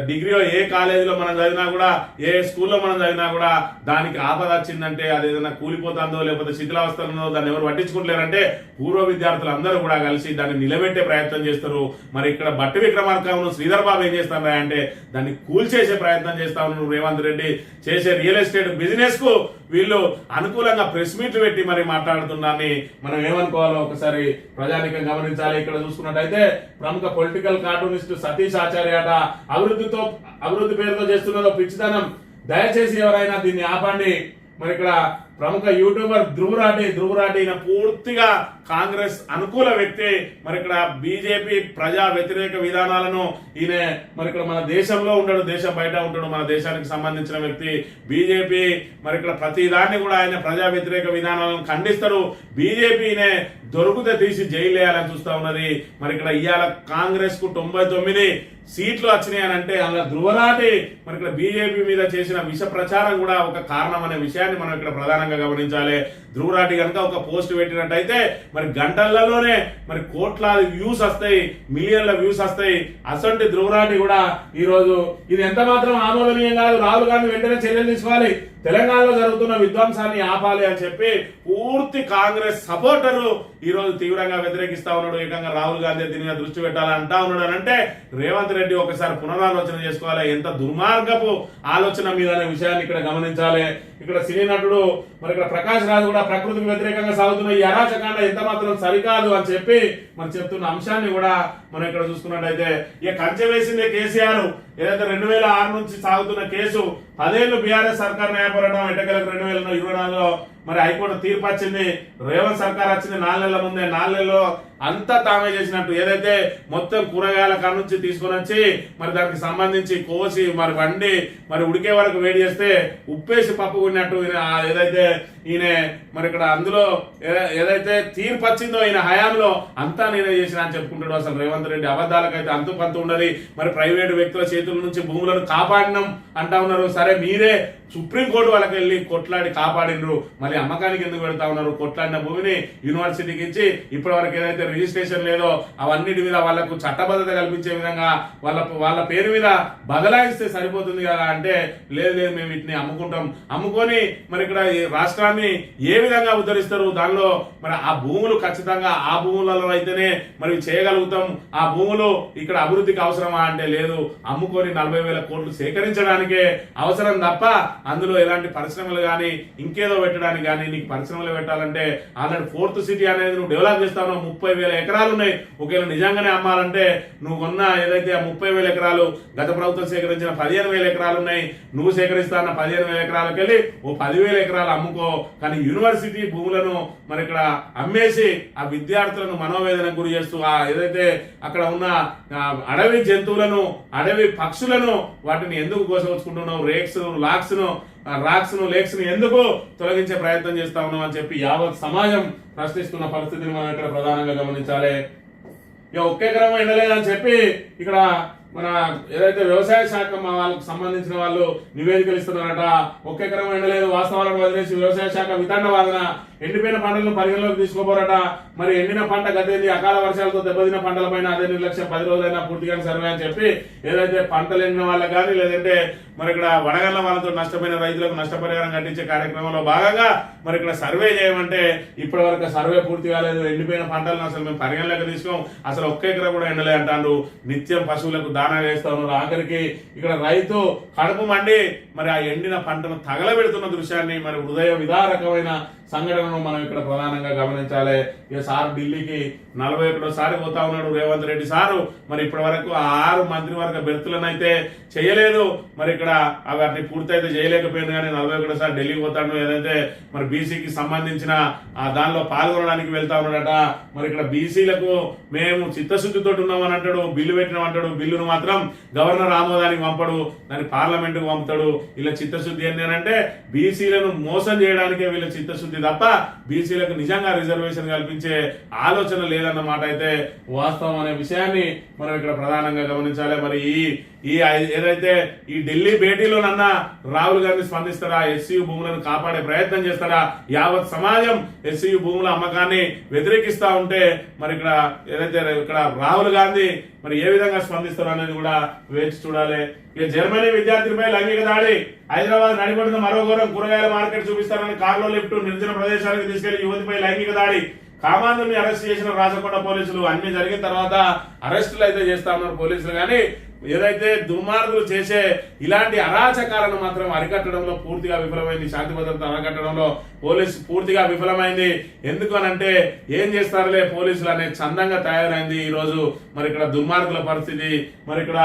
డిగ్రీలో ఏ కాలేజీలో మనం చదివినా కూడా, ఏ స్కూల్లో మనం చదివినా కూడా దానికి ఆపద వచ్చిందంటే అది ఏదైనా కూలిపోతుందో లేకపోతే శిథిలావస్థలో దాన్ని ఎవరు పట్టించుకుంటలేరంటే పూర్వ విద్యార్థులు అందరూ కూడా కలిసి దాన్ని నిలబెట్టే ప్రయత్నం చేస్తారు. మరి ఇక్కడ బట్టి విక్రమార్కను శ్రీధర్ బాబు ఏం చేస్తారా అంటే దాన్ని కూల్చేసే ప్రయత్నం చేస్తా ఉన్నారు రేవంత్ రెడ్డి చేసే రియల్ ఎస్టేట్ బిజినెస్ కు వీళ్ళు అనుకూలంగా ప్రెస్ మీట్లు పెట్టి మరి మాట్లాడుతున్నారని మనం ఏమనుకోవాలో ఒకసారి ప్రజానికం గమనించాలి. ఇక్కడ చూసుకున్నట్టయితే ప్రముఖ పొలిటికల్ కార్టూనిస్ట్ సతీష్ ఆచార్య అట అభివృద్ధి పేరుతో చేస్తున్నదో పిచ్చితనం, దయచేసి ఎవరైనా దీన్ని ఆపండి. మరి ఇక్కడ ప్రముఖ యూట్యూబర్ ధ్రువరాటి ఈయన పూర్తిగా కాంగ్రెస్ అనుకూల వ్యక్తి. మరి ఇక్కడ బీజేపీ ప్రజా వ్యతిరేక విధానాలను ఈయన మరి ఇక్కడ మన దేశంలో ఉండడు, దేశం బయట ఉంటాడు, మన దేశానికి సంబంధించిన వ్యక్తి. బీజేపీ మరి ఇక్కడ ప్రతి దాన్ని కూడా ఆయన ప్రజా వ్యతిరేక విధానాలను ఖండిస్తాడు. బీజేపీనే దొరికితే తీసి జైలు వేయాలని చూస్తా ఉన్నది. మరి ఇక్కడ ఇవాళ కాంగ్రెస్ కు 99 సీట్లు వచ్చినాయి అని అంటే అలా ధ్రువరాటి మరి ఇక్కడ బీజేపీ మీద చేసిన విష ప్రచారం కూడా ఒక కారణం అనే విషయాన్ని మనం ఇక్కడ ప్రధానంగా గమనించాలి. ధ్రువరాటి కనుక ఒక పోస్ట్ పెట్టినట్టయితే మరి గంటలలోనే మరి కోట్లాది వ్యూస్ వస్తాయి, మిలియన్ల వ్యూస్ వస్తాయి. అసంటి ధ్రువరాటి కూడా ఈ రోజు ఇది ఎంత మాత్రం ఆమోదనీయం కాదు, రాహుల్ గాంధీ వెంటనే చర్యలు తీసుకోవాలి, తెలంగాణలో జరుగుతున్న విధ్వంసాన్ని ఆపాలి అని చెప్పి పూర్తి కాంగ్రెస్ సపోర్టరు ఈ రోజు తీవ్రంగా వ్యతిరేకిస్తా ఉన్నాడు. ఏకంగా రాహుల్ గాంధీ దీని మీద దృష్టి పెట్టాలని అంటా ఉన్నాడు అని అంటే రేవంత్ రెడ్డి ఒకసారి పునరాలోచన చేసుకోవాలి, ఎంత దుర్మార్గపు ఆలోచన మీద అనే విషయాన్ని ఇక్కడ గమనించాలి. ఇక్కడ సినీ నటుడు మరి ఇక్కడ ప్రకాష్ రాజ్ కూడా ప్రకృతికి వ్యతిరేకంగా సాగుతున్న ఈ అరాచకాండ ఎంత మాత్రం సరికాదు అని చెప్పి మరి చెప్తున్న అంశాన్ని కూడా మనం ఇక్కడ చూసుకున్నట్టయితే ఇక కంచె వేసిందే కేసీఆర్. ఏదైతే 2006 నుంచి సాగుతున్న కేసు 10 ఏళ్లు బీఆర్ఎస్ సర్కార్ న్యాయపోరాటం ఎట్టకేలకు 2024లో మరి హైకోర్టు తీర్పు వచ్చింది. రేవంత్ సర్కార్ వచ్చింది 4 నెలల ముందే. 4 నెలల్లో అంతా తామే చేసినట్టు ఏదైతే మొత్తం కూరగాయల కాడ నుంచి తీసుకొని వచ్చి మరి దానికి సంబంధించి కోసి మరి వండి మరి ఉడికే వరకు వేడి చేస్తే ఉప్పేసి పప్పు కొన్నట్టు ఏదైతే ఈయన మరి ఇక్కడ అందులో ఏదైతే తీర్పు వచ్చిందో ఈయన హయాంలో అంతా నేనే చేసిన అని చెప్పుకుంటాడు. అసలు రేవంత్ రెడ్డి అబద్ధాలకైతే అంతు పంతు ఉండదు. మరి ప్రైవేటు వ్యక్తుల చేతుల నుంచి భూములను కాపాడినాం అంటా ఉన్నారు. సరే మీరే సుప్రీంకోర్టు వాళ్ళకి వెళ్ళి కొట్లాడి కాపాడినరు, మళ్ళీ అమ్మకానికి ఎందుకు పెడతా ఉన్నారు? కొట్లాడిన భూమిని యూనివర్సిటీకి ఇచ్చి ఇప్పటి వరకు ఏదైతే రిజిస్ట్రేషన్ లేదో అవన్నిటి మీద వాళ్లకు చట్టబద్ధత కల్పించే విధంగా వాళ్ళ పేరు మీద బదలాయిస్తే సరిపోతుంది కదా అంటే లేదు మేము వీటిని అమ్ముకుంటాం, అమ్ముకొని మరి ఇక్కడ రాష్ట్రాన్ని ఏ విధంగా ఉద్ధరిస్తారు, దానిలో మరి ఆ భూములు ఖచ్చితంగా ఆ భూములలో అయితేనే మరి చేయగలుగుతాం, ఆ భూములు ఇక్కడ అభివృద్ధికి అవసరమా అంటే లేదు, అమ్ముకొని 40,000 కోట్లు సేకరించడానికే అవసరం తప్ప అందులో ఎలాంటి పరిశ్రమలు కానీ ఇంకేదో పెట్టడానికి కానీ, నీకు పరిశ్రమలు పెట్టాలంటే ఆల్రెడీ 4th సిటీ అనేది నువ్వు డెవలప్ చేస్తావు, 30,000 ఎకరాలు ఉన్నాయి. ఒకవేళ నిజంగానే అమ్మాలంటే నువ్వు కొన్న ఏదైతే 30,000 ఎకరాలు గత ప్రభుత్వం సేకరించిన 15,000 ఎకరాలు ఉన్నాయి, నువ్వు సేకరిస్తాన్న 15,000 ఎకరాలకు వెళ్ళి ఓ 10,000 ఎకరాలు అమ్ముకో. కానీ యూనివర్సిటీ భూములను మరి ఇక్కడ అమ్మేసి ఆ విద్యార్థులను మనోవేదనకు గురి చేస్తూ ఆ ఏదైతే అక్కడ ఉన్న అడవి జంతువులను అడవి పక్షులను వాటిని ఎందుకు కోసవచ్చుకుంటున్నావు? రాక్స్ ను లేక్స్ ను ఎందుకు తొలగించే ప్రయత్నం చేస్తా ఉన్నాం అని చెప్పి యావత్ సమాజం ప్రశ్నిస్తున్న పరిస్థితిని మనం ఇక్కడ ప్రధానంగా గమనించాలి. ఇక ఒకే క్రమం ఎండలేదని చెప్పి ఇక్కడ మన ఏదైతే వ్యవసాయ శాఖ వాళ్ళకు సంబంధించిన వాళ్ళు నివేదికలు ఇస్తున్నారట. ఒకే క్రమం ఎండలేదు, వాస్తవాలను వదిలేసి వ్యవసాయ శాఖ వితండ వాదన. ఎండిపోయిన పంటలను పరిగణలోకి తీసుకోబోరట. మరి ఎండిన పంట గతేది అకాల వర్షాలతో దెబ్బతిన పంటలపైన అదే నిర్లక్ష్యం 10 రోజులైనా పూర్తిగా సర్వే అని చెప్పి ఏదైతే పంటలు ఎండిన వాళ్ళకి కానీ లేదంటే మరి ఇక్కడ వడగళ్ల వాళ్ళతో నష్టపోయిన రైతులకు నష్టపరిహారం కట్టించే కార్యక్రమంలో భాగంగా మరి ఇక్కడ సర్వే చేయమంటే ఇప్పటి వరకు సర్వే పూర్తి కాలేదు. ఎండిపోయిన పంటలను అసలు మేము పరిగణలోకి తీసుకోం, అసలు ఒక్క ఎకరా కూడా ఎండలే అంటారు. నిత్యం పశువులకు దానా వేస్తా ఉన్నారు. ఆఖరికి ఇక్కడ రైతు కడుపు మండి మరి ఆ ఎండిన పంటను తగలబెడుతున్న దృశ్యాన్ని మరి హృదయ విదారకమైన సంఘటనను మనం ఇక్కడ ప్రధానంగా గమనించాలి. ఇక సార్ ఢిల్లీకి 41సారి పోతా ఉన్నాడు రేవంత్ రెడ్డి సారు. మరి ఇప్పటి వరకు 6 మంత్రివర్గ బెర్తులను అయితే చేయలేదు. మరి ఇక్కడ వాటిని పూర్తయితే చేయలేకపోయింది. కానీ 41సారి ఢిల్లీకి పోతాడు. ఏదైతే మరి బీసీకి సంబంధించిన దానిలో పాల్గొనడానికి వెళ్తా ఉన్నాడట. మరి ఇక్కడ బీసీలకు మేము చిత్తశుద్ధితో ఉన్నామని అంటాడు, బిల్లు పెట్టినామంటాడు. బిల్లును మాత్రం గవర్నర్ ఆమోదానికి పంపడు, దాన్ని పార్లమెంటుకు పంపుతాడు. ఇలా చిత్తశుద్ధి ఏంటి అని అంటే బీసీలను మోసం చేయడానికే వీళ్ళ చిత్తశుద్ధి తప్ప బీసీలకు నిజంగా రిజర్వేషన్ కల్పించే ఆలోచన లేదన్న మాట అయితే వాస్తవం అనే విషయాన్ని మనం ఇక్కడ ప్రధానంగా గమనించాలి. మరి ఈ ఏదైతే ఈ ఢిల్లీ భేటీలోనన్నా రాహుల్ గాంధీ స్పందిస్తారా? ఎస్సీయూ భూములను కాపాడే ప్రయత్నం చేస్తారా? యావత్ సమాజం ఎస్సీయూ భూముల అమ్మకాన్ని వ్యతిరేకిస్తా ఉంటే మరి ఇక్కడ ఏదైతే ఇక్కడ రాహుల్ గాంధీ మరి ఏ విధంగా స్పందిస్తారో అనేది కూడా వేచి చూడాలి. ఇక జర్మనీ విద్యార్థిపై లైంగిక దాడి. హైదరాబాద్ నడిపడిన మరో ఘోరం. కూరగాయల మార్కెట్ చూపిస్తారని కారులో లిఫ్ట్ నిర్జన ప్రదేశానికి తీసుకెళ్లి యువతిపై లైంగిక దాడి. కామాంధుని అరెస్ట్ చేసిన రాచకొండ పోలీసులు. అన్ని జరిగిన తర్వాత అరెస్టులు అయితే చేస్తా ఉన్నారు పోలీసులు, కానీ ఏదైతే దుర్మార్గులు చేసే ఇలాంటి అరాచకాలను మాత్రం అరికట్టడంలో పూర్తిగా విఫలమైంది. శాంతి భద్రత అరికట్టడంలో పోలీసు పూర్తిగా విఫలమైంది. ఎందుకు అనంటే ఏం చేస్తారులే పోలీసులు అనే చందంగా తయారైంది ఈ రోజు మరి ఇక్కడ దుర్మార్గుల పరిస్థితి. మరి ఇక్కడ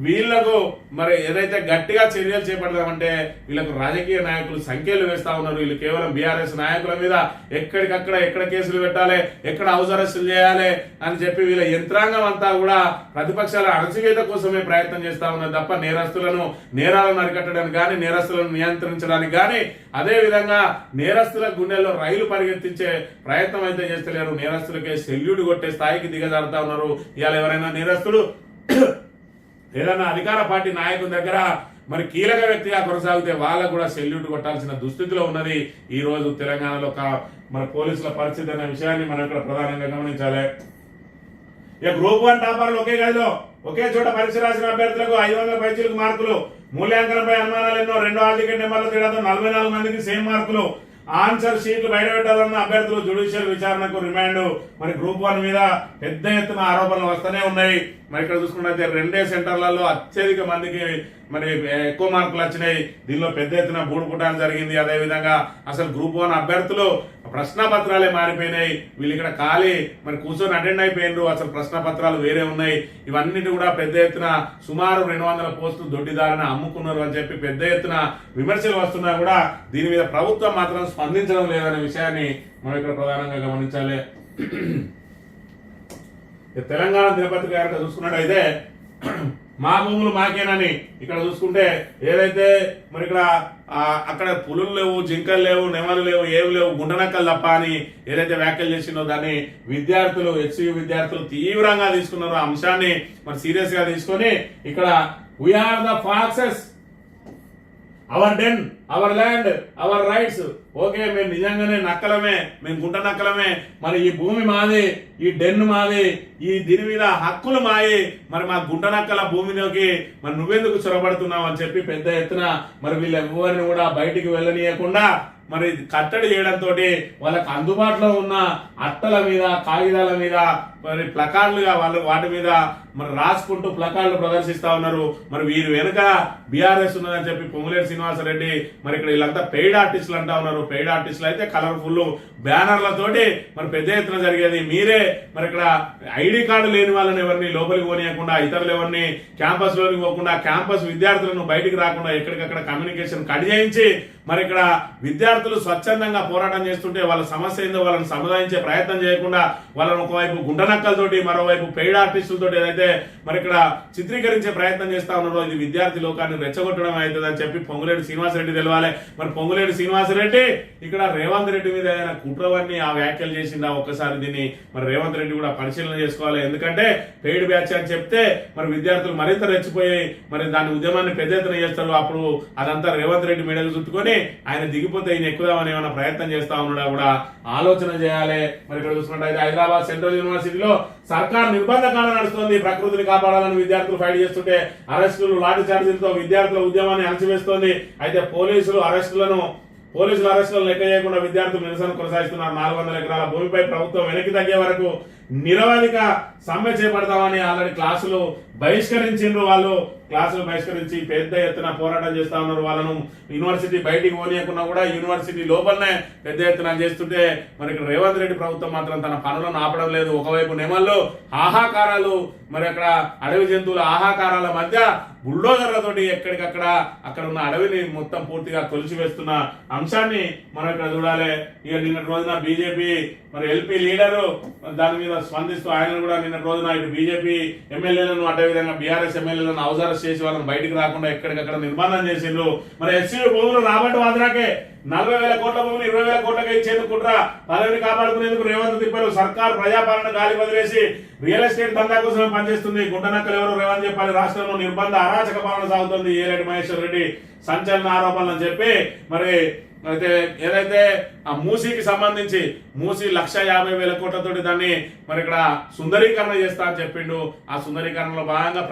వీళ్లకు మరి ఏదైతే గట్టిగా చర్యలు చేపడదామంటే వీళ్ళకు రాజకీయ నాయకులు సంఖ్యలు వేస్తా ఉన్నారు. వీళ్ళు కేవలం బీఆర్ఎస్ నాయకుల మీద ఎక్కడికక్కడ ఎక్కడ కేసులు పెట్టాలి, ఎక్కడ హౌస్ అరెస్టులు చేయాలి అని చెప్పి వీళ్ళ యంత్రాంగం అంతా కూడా ప్రతిపక్షాల అణచివేత కోసమే ప్రయత్నం చేస్తా ఉన్నారు తప్ప నేరాలను అరికట్టడానికి కానీ, నేరస్తులను నియంత్రించడానికి కానీ, అదే విధంగా నేరస్తుల గుండెల్లో రైలు పరిగెత్తించే ప్రయత్నం అయితే చేస్తలేరు. నేరస్తులకే సెల్యూట్ కొట్టే స్థాయికి దిగజారుతా ఉన్నారు. ఇవాళ ఎవరైనా నేరస్తుడు ఏదైనా అధికార పార్టీ నాయకుల దగ్గర మరి కీలక వ్యక్తిగా కొనసాగితే వాళ్ళకు కూడా సెల్యూట్ కొట్టాల్సిన దుస్థితిలో ఉన్నది ఈ రోజు తెలంగాణలో మన పోలీసుల పరిస్థితి అనే విషయాన్ని మనం ఇక్కడ ప్రధానంగా గమనించాలి. ఇక గ్రూప్ 1 టాపర్లు ఒకే గదిలో ఒకే చోట పరీక్ష రాసిన అభ్యర్థులకు 500 పైచీలకు మార్కులు. మూల్యాంకనంపై అనుమానాలు ఎన్నో. 2 హాల్ టికెట్ నెంబర్ల తేడాతో 44 మందికి సేమ్ మార్కులు. ఆన్సర్ షీట్లు బయట పెట్టాలన్న అభ్యర్థులు జ్యుడిషియల్ విచారణకు రిమాండ్. మరి గ్రూప్ 1 మీద పెద్ద ఎత్తున ఆరోపణలు వస్తూనే ఉన్నాయి. మరి ఇక్కడ చూసుకున్నట్లయితే 2 సెంటర్లలో అత్యధిక మందికి మరి ఎక్కువ మార్కులు వచ్చినాయి. దీనిలో పెద్ద ఎత్తున బూడుపుటాన్ని జరిగింది. అదేవిధంగా అసలు గ్రూప్ 1 అభ్యర్థులు ప్రశ్న పత్రాలే మారిపోయినాయి. వీళ్ళు ఇక్కడ ఖాళీ మరి కూర్చొని అటెండ్ అయిపోయినారు. అసలు ప్రశ్న పత్రాలు వేరే ఉన్నాయి. ఇవన్నిటి కూడా పెద్ద ఎత్తున సుమారు 200 పోస్టులు దొడ్డిదారిన అమ్ముకున్నారు అని చెప్పి పెద్ద ఎత్తున విమర్శలు వస్తున్నా కూడా దీని మీద ప్రభుత్వం మాత్రం స్పందించడం లేదనే విషయాన్ని మనం ఇక్కడ ప్రధానంగా గమనించాలి. తెలంగాణ దినపత్రిక కనుక చూసుకున్నట్టయితే మా భూములు మాకేనని ఇక్కడ చూసుకుంటే ఏదైతే మరి ఇక్కడ అక్కడ పులులు లేవు, జింకలు లేవు, నెమలు లేవు, ఏవి లేవు, గుండనక్కలు తప్ప అని ఏదైతే వ్యాఖ్యలు చేసిందో దాన్ని విద్యార్థులు హెచ్సియు విద్యార్థులు తీవ్రంగా తీసుకున్నారో ఆ అంశాన్ని మరి సీరియస్ గా తీసుకొని ఇక్కడ we are the foxes, our den, our land, our rights. Okay, మేము నిజంగానే నక్కలమే, మేము గుంట నక్కలమే, మరి ఈ భూమి మాది, ఈ డెన్ మాది, ఈ దీని మీద హక్కులు మాయి, మరి మా గుంట నక్కల భూమిలోకి మరి నువ్వెందుకు చొరబడుతున్నావు అని చెప్పి పెద్ద ఎత్తున మరి వీళ్ళెవ్వరిని కూడా బయటికి వెళ్ళనీయకుండా మరి కట్టడి చేయడంతో వాళ్ళకి అందుబాటులో ఉన్న అట్టల మీద, కాగితాల మీద మరి ప్లకార్డులుగా వాళ్ళు వాటి మీద మరి రాసుకుంటూ ప్లకార్డులు ప్రదర్శిస్తా ఉన్నారు. మరి వీరు వెనుక బీఆర్ఎస్ ఉన్నదని చెప్పి పొంగులేటి శ్రీనివాసరెడ్డి మరి ఇక్కడ వీళ్ళంతా పెయిడ్ ఆర్టిస్టులు అంటా ఉన్నారు. పెయిడ్ ఆర్టిస్టులు అయితే కలర్ఫుల్ బ్యానర్లతోటి మరి పెద్ద ఎత్తున జరిగేది. మీరే మరి ఇక్కడ ఐడి కార్డు లేని వాళ్ళని ఎవరిని లోపలికి పోనీయకుండా, ఇతరులు ఎవరిని క్యాంపస్ లోనికి పోకుండా, క్యాంపస్ విద్యార్థులను బయటికి రాకుండా ఎక్కడికక్కడ కమ్యూనికేషన్ కట్ చేయించి మరి ఇక్కడ విద్యార్థులు స్వచ్ఛందంగా పోరాటం చేస్తుంటే వాళ్ళ సమస్య ఏందో వాళ్ళని సముదాయించే ప్రయత్నం చేయకుండా వాళ్ళని ఒకవైపు గుంటనక్కలతోటి మరోవైపు పెయిడ్ ఆర్టిస్టులతో ఏదైతే మరి ఇక్కడ చిత్రీకరించే ప్రయత్నం చేస్తా ఉన్నారో ఇది విద్యార్థి లోకాన్ని రెచ్చగొట్టడం అవుతుంది అని చెప్పి పొంగులేటి శ్రీనివాసరెడ్డి తెలవాలి. మరి పొంగులేటి శ్రీనివాసరెడ్డి ఇక్కడ రేవంత్ రెడ్డి మీద ఏదైనా కుట్రవన్నీ ఆ వ్యాఖ్యలు చేసిందా ఒక్కసారి దీన్ని మరి రేవంత్ రెడ్డి కూడా పరిశీలన చేసుకోవాలి. ఎందుకంటే పెయిడ్ బ్యాచ్ అని చెప్తే మరి విద్యార్థులు మరింత రెచ్చిపోయి మరి దాని ఉద్యమాన్ని పెద్ద ఎత్తున చేస్తారు. అప్పుడు అదంతా రేవంత్ రెడ్డి మెడలు చుట్టుకొని ఆయన దిగిపోతే ఈయన ఎక్కుదామని ఏమైనా ప్రయత్నం చేస్తా ఉన్నాడా కూడా ఆలోచన చేయాలి. మరి ఇక్కడ చూసుకున్నట్టయితే హైదరాబాద్ సెంట్రల్ యూనివర్సిటీలో సర్కార్ నిర్బంధకాండ నడుస్తోంది. ప్రకృతిని కాపాడాలని విద్యార్థులు ఫైట్ చేస్తుంటే అరెస్టులు, లాఠీ చార్జీలతో విద్యార్థుల ఉద్యమాన్ని అణచివేస్తోంది. అయితే పోలీసులు అరెస్టులను లెక్క చేయకుండా విద్యార్థులు నిరసన కొనసాగిస్తున్నారు. 400 ఎకరాల భూమిపై ప్రభుత్వం వెనక్కి తగ్గే వరకు నిరవధిక సమ్మె చేపడతామని ఆల్రెడీ క్లాసులు బహిష్కరించిండ్రు. వాళ్ళు క్లాసులు బహిష్కరించి పెద్ద ఎత్తున పోరాటం చేస్తా ఉన్నారు. వాళ్ళను యూనివర్సిటీ బయటికి పోనీయకున్నా కూడా యూనివర్సిటీ లోపలనే పెద్ద ఎత్తున చేస్తుంటే మరి ఇక్కడ రేవంత్ రెడ్డి ప్రభుత్వం మాత్రం తన పనులను ఆపడం లేదు. ఒకవైపు నెమల్లో ఆహాకారాలు, మరి అక్కడ అడవి జంతువుల ఆహాకారాల మధ్య బుల్డోజర్లతోటి ఎక్కడికక్కడ అక్కడ ఉన్న అడవిని మొత్తం పూర్తిగా తొలిచివేస్తున్న అంశాన్ని మనం ఇక్కడ చూడాలి. ఇక నిన్నటి రోజున బీజేపీ మరి ఎల్పీ లీడరు దాని మీద స్పందిస్తూ ఆయన కూడా నిన్నటి రోజున ఇటు బీజేపీ ఎమ్మెల్యేలను అదేవిధంగా బీఆర్ఎస్ ఎమ్మెల్యేలను హౌస్ అరెస్ట్ చేసి వాళ్ళని బయటకు రాకుండా ఎక్కడికక్కడ నిర్బంధం చేసిండ్రు. మరి ఎస్సీ భూములు రాబట్టి వాద్రాకే 40,000 కోట్ల భూములు 20,000 కోట్లకి ఇచ్చేందుకు కుట్ర, పదవిని కాపాడుకునేందుకు రేవంత్ తిప్పలు. సర్కార్ ప్రజాపాలన గాలి వదిలేసి రియల్ ఎస్టేట్ దందా కోసం పనిచేస్తుంది. గుంటనక్కలు ఎవరు రేవంత్ చెప్పాలి. రాష్ట్రంలో నిర్బంధ అరాచక పాలన సాగుతుంది. ఏలేటి మహేశ్వర్ రెడ్డి సంచలన ఆరోపణలు చెప్పి మరి అయితే ఏదైతే ఆ మూసీకి సంబంధించి మూసీ 1,50,000 కోట్లతోటి దాన్ని మరి ఇక్కడ సుందరీకరణ చేస్తా అని చెప్పిండు. ఆ సుందరీకరణలో భాగంగా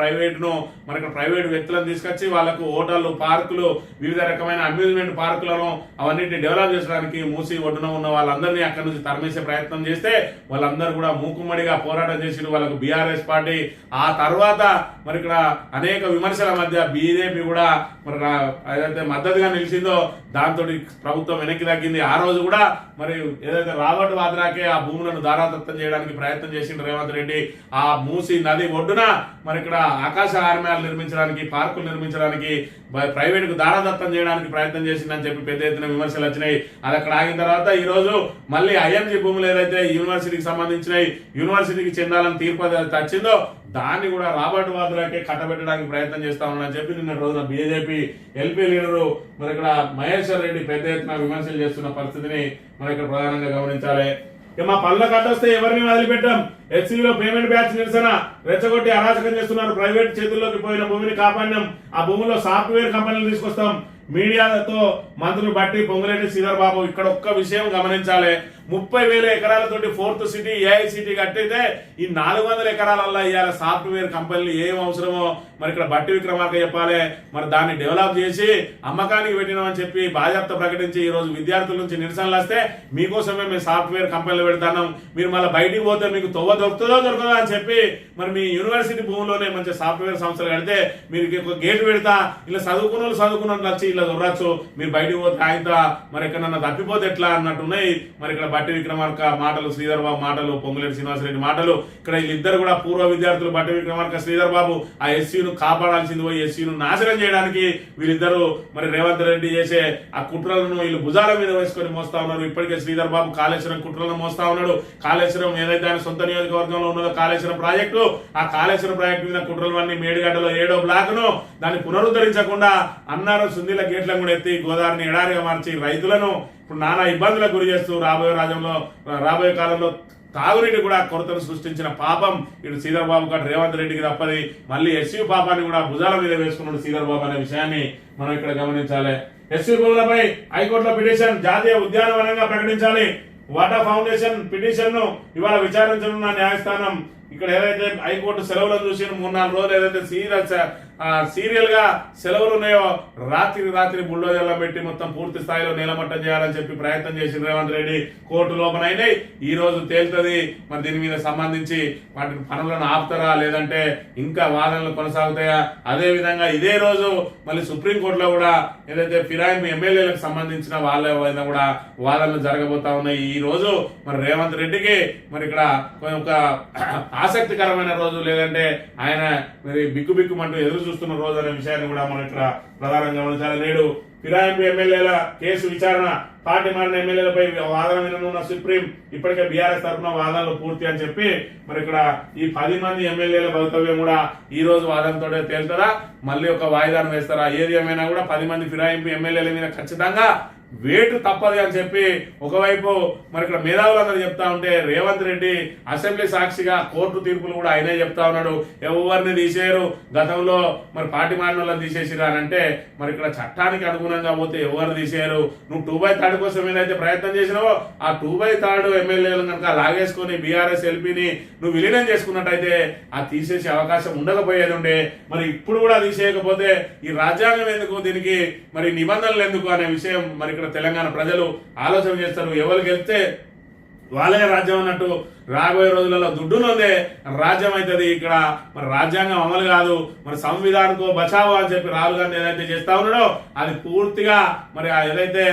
మరి ఇక్కడ ప్రైవేట్ వ్యక్తులను తీసుకొచ్చి వాళ్ళకు హోటళ్లు, పార్కులు, వివిధ రకమైన అమ్యూజ్మెంట్ పార్కులను అవన్నిటిని డెవలప్ చేయడానికి మూసీ ఒడ్డున ఉన్న వాళ్ళందరినీ అక్కడి నుంచి తరిమేసే ప్రయత్నం చేస్తే వాళ్ళందరూ కూడా మూకుమ్మడిగా పోరాటం చేసి వాళ్ళకు బీఆర్ఎస్ పార్టీ ఆ తర్వాత మరి ఇక్కడ అనేక విమర్శల మధ్య బీజేపీ కూడా మరి ఏదైతే మద్దతుగా నిలిచిందో దాంతో ప్రభుత్వం వెనక్కి తగ్గింది. ఆ రోజు కూడా మరి ఏదైతే రాబర్ట్ వాద్రాకే ఆ భూములను దారాదత్తం చేయడానికి ప్రయత్నం చేసిండు రేవంత్ రెడ్డి. ఆ మూసీ నది ఒడ్డున మరి ఇక్కడ ఆకాశ ఆర్మయాలు నిర్మించడానికి, పార్కులు నిర్మించడానికి, ప్రైవేట్ కు దారాదత్తం చేయడానికి ప్రయత్నం చేసిందని చెప్పి పెద్ద ఎత్తున విమర్శలు వచ్చినాయి. అది అక్కడ ఆగిన తర్వాత ఈ రోజు మళ్ళీ ఐఎంజీ భూములు ఏదైతే యూనివర్సిటీకి సంబంధించినవి, యూనివర్సిటీకి చెందాలని తీర్పు వచ్చిందో దాన్ని కూడా రాబర్ట్ వాద్రాకే కట్టబెట్టడానికి ప్రయత్నం చేస్తా ఉన్నారని చెప్పి నిన్న రోజున బీజేపీ ఎల్పీ లీడరు మరి ఇక్కడ మహేశ్వర్ రెడ్డి పెద్ద ఎత్తున విమర్శలు చేస్తున్న పరిస్థితిని మనం ఇక్కడ ప్రధానంగా గమనించాలి. మా పనుల కట్టొస్తే ఎవరిని వదిలిపెట్టాం, హెచ్సీలో పేమెంట్ బ్యాచ్ నిరసన రెచ్చగొట్టి అరాచకం చేస్తున్నారు, ప్రైవేట్ చేతుల్లోకి పోయిన భూమిని కాపాడినాం, ఆ భూమిలో సాఫ్ట్వేర్ కంపెనీలు తీసుకొస్తాం, మీడియాలతో మంత్రులు బట్టి పొంగులేటి శ్రీధర్ బాబు. ఇక్కడ ఒక్క విషయం గమనించాలి, 30,000 ఎకరాలతోటి 4th సిటీ ఏఐసిటీ కట్టితే ఈ 400 ఎకరాలల్లో ఇవాళ సాఫ్ట్వేర్ కంపెనీలు ఏం అవసరమో మరి ఇక్కడ బట్టి విక్రమార్క చెప్పాలి. మరి దాన్ని డెవలప్ చేసి అమ్మకానికి పెట్టినామని చెప్పి బాధ్యత ప్రకటించి ఈ రోజు విద్యార్థుల నుంచి నిరసనలు వస్తే మీకోసమే మేము సాఫ్ట్వేర్ కంపెనీలు పెడతాం, మీరు మళ్ళీ బయటికి పోతే మీకు తొవ్వ దొరుకుతుందో దొరకదో అని చెప్పి మరి మీ యూనివర్సిటీ భూమిలోనే మంచి సాఫ్ట్వేర్ సంస్థలు కడితే మీరు ఒక గేట్ పెడతా, ఇలా చదువుకున్న వచ్చి ఇలా దొరకచ్చు, మీరు బయటికి పోతే ఆయన మరి ఎక్కడన్నా తప్పిపోతే ఎట్లా అన్నట్టున్నాయి. మరి ఇక్కడ బట్టి విక్రమార్క మాటలు, శ్రీధర్ బాబు మాటలు, పొంగులేటి శ్రీనివాసరెడ్డి మాటలు. ఇక్కడ వీళ్ళిద్దరు కూడా పూర్వ విద్యార్థులు బట్టి విక్రమార్క, శ్రీధర్ బాబు ఆ ఎస్సీను కాపాడాల్సింది పోయి ఎస్సీను నాశనం చేయడానికి వీళ్ళిద్దరు మరి రేవంత్ రెడ్డి చేసే ఆ కుట్రలను వీళ్ళు భుజాల మీద వేసుకొని మోస్తా ఉన్నారు. ఇప్పటికే శ్రీధర్ బాబు కాళేశ్వరం కుట్రలను మోస్తా ఉన్నాడు. కాళేశ్వరం ఏదైతే ఆయన సొంత నియోజకవర్గంలో ఉన్నదో కాళేశ్వరం ప్రాజెక్టు, ఆ కాళేశ్వరం ప్రాజెక్టు మీద కుట్రలు అన్ని మేడిగడ్డలో 7వ బ్లాక్ను దాన్ని పునరుద్ధరించకుండా అన్నారు సుందీల గేట్లను కూడా ఎత్తి గోదావరిని ఎడారిగా మార్చి రైతులను ఇప్పుడు నానా ఇబ్బందులకు గురి చేస్తూ రాబోయే కాలంలో తాగునీటి కూడా కొరతను సృష్టించిన పాపం ఇటు శ్రీధర్ బాబు కాదు రేవంత్ రెడ్డికి తప్పది. మళ్ళీ ఎస్సీ పాపాన్ని కూడా భుజాల మీద వేసుకున్నాడు శ్రీధర్ బాబు అనే విషయాన్ని మనం ఇక్కడ గమనించాలి. ఎస్సీ భూములపై హైకోర్టులో పిటిషన్ జాతీయ ఉద్యానవనంగా ప్రకటించాలి. వాటర్ ఫౌండేషన్ పిటిషన్ ను ఇవాళ విచారించనున్న న్యాయస్థానం. ఇక్కడ ఏదైతే హైకోర్టు సెలవులను చూసి 3-4 రోజులు ఏదైతే సీరియల్ గా సెలవులు ఉన్నాయో రాత్రి బుల్డోజర్లో పెట్టి మొత్తం పూర్తి స్థాయిలో నీలమట్టం చేయాలని చెప్పి ప్రయత్నం చేసిన రేవంత్ రెడ్డి కోర్టు లోపల అయినాయి. ఈ రోజు తేలుతుంది మరి దీని మీద సంబంధించి వాటి పనులను ఆపుతారా లేదంటే ఇంకా వాదనలు కొనసాగుతాయా. అదే విధంగా ఇదే రోజు మళ్ళీ సుప్రీంకోర్టులో కూడా ఏదైతే ఫిరాయింపు ఎమ్మెల్యేలకు సంబంధించిన వాళ్ళ కూడా వాదనలు జరగబోతా ఉన్నాయి. ఈ రోజు మరి రేవంత్ రెడ్డికి మరి ఇక్కడ ఒక ఆసక్తికరమైన రోజు, లేదంటే ఆయన మరి బిక్కుమంటూ ఎదురు చూస్తున్న రోజు అనే విషయాన్ని కూడా మనం ఇక్కడ ప్రధానంగా గమనించాలి. నేడు ఫిరాయింపు ఎమ్మెల్యేల కేసు విచారణ, పార్టీ మారిన ఎమ్మెల్యేలపై వాదన విననున్న సుప్రీం. ఇప్పటికే బీఆర్ఎస్ తరఫున వాదనలు పూర్తి అని చెప్పి మరి ఇక్కడ ఈ 10 మంది ఎమ్మెల్యేల భవితవ్యం కూడా ఈ రోజు వాదనతో తేలుతారా, మళ్ళీ ఒక వాయిదాను వేస్తారా. ఏది ఏమైనా కూడా 10 మంది ఫిరాయింపు ఎమ్మెల్యేల మీద ఖచ్చితంగా వేటు తప్పదు అని చెప్పి ఒకవైపు మరి ఇక్కడ మేధావులందరూ చెప్తా ఉంటే రేవంత్ రెడ్డి అసెంబ్లీ సాక్షిగా కోర్టు తీర్పులు కూడా ఆయనే చెప్తా ఉన్నాడు. ఎవరిని తీసేయరు, గతంలో మరి పార్టీ మారిన వాళ్ళని తీసేసిరా అని అంటే మరి ఇక్కడ చట్టానికి అనుగుణంగా పోతే ఎవరు తీసేయరు. నువ్వు 2/3 కోసం ఏదైతే ప్రయత్నం చేసినావో ఆ 2/3 ఎమ్మెల్యేలను కనుక లాగేసుకొని బీఆర్ఎస్ ఎల్పీని నువ్వు విలీనం చేసుకున్నట్టయితే ఆ తీసేసే అవకాశం ఉండకపోయేది ఉండే. మరి ఇప్పుడు కూడా తీసేయకపోతే ఈ రాజ్యాంగం ఎందుకు, దీనికి మరి నిబంధనలు ఎందుకు అనే విషయం మరి ఇక్కడ తెలంగాణ ప్రజలు ఆలోచన చేస్తారు. ఎవరు గెలిస్తే వాళ్ళే రాజ్యం అన్నట్టు రాబోయే రోజులలో దుడ్డులోనే రాజ్యం అవుతుంది. ఇక్కడ మరి రాజ్యాంగం అమలు కాదు, మరి సంవిధానంకో బచావో అని చెప్పి రాహుల్ గాంధీ ఏదైతే చేస్తా ఉన్నాడో అది పూర్తిగా మరి ఏదైతే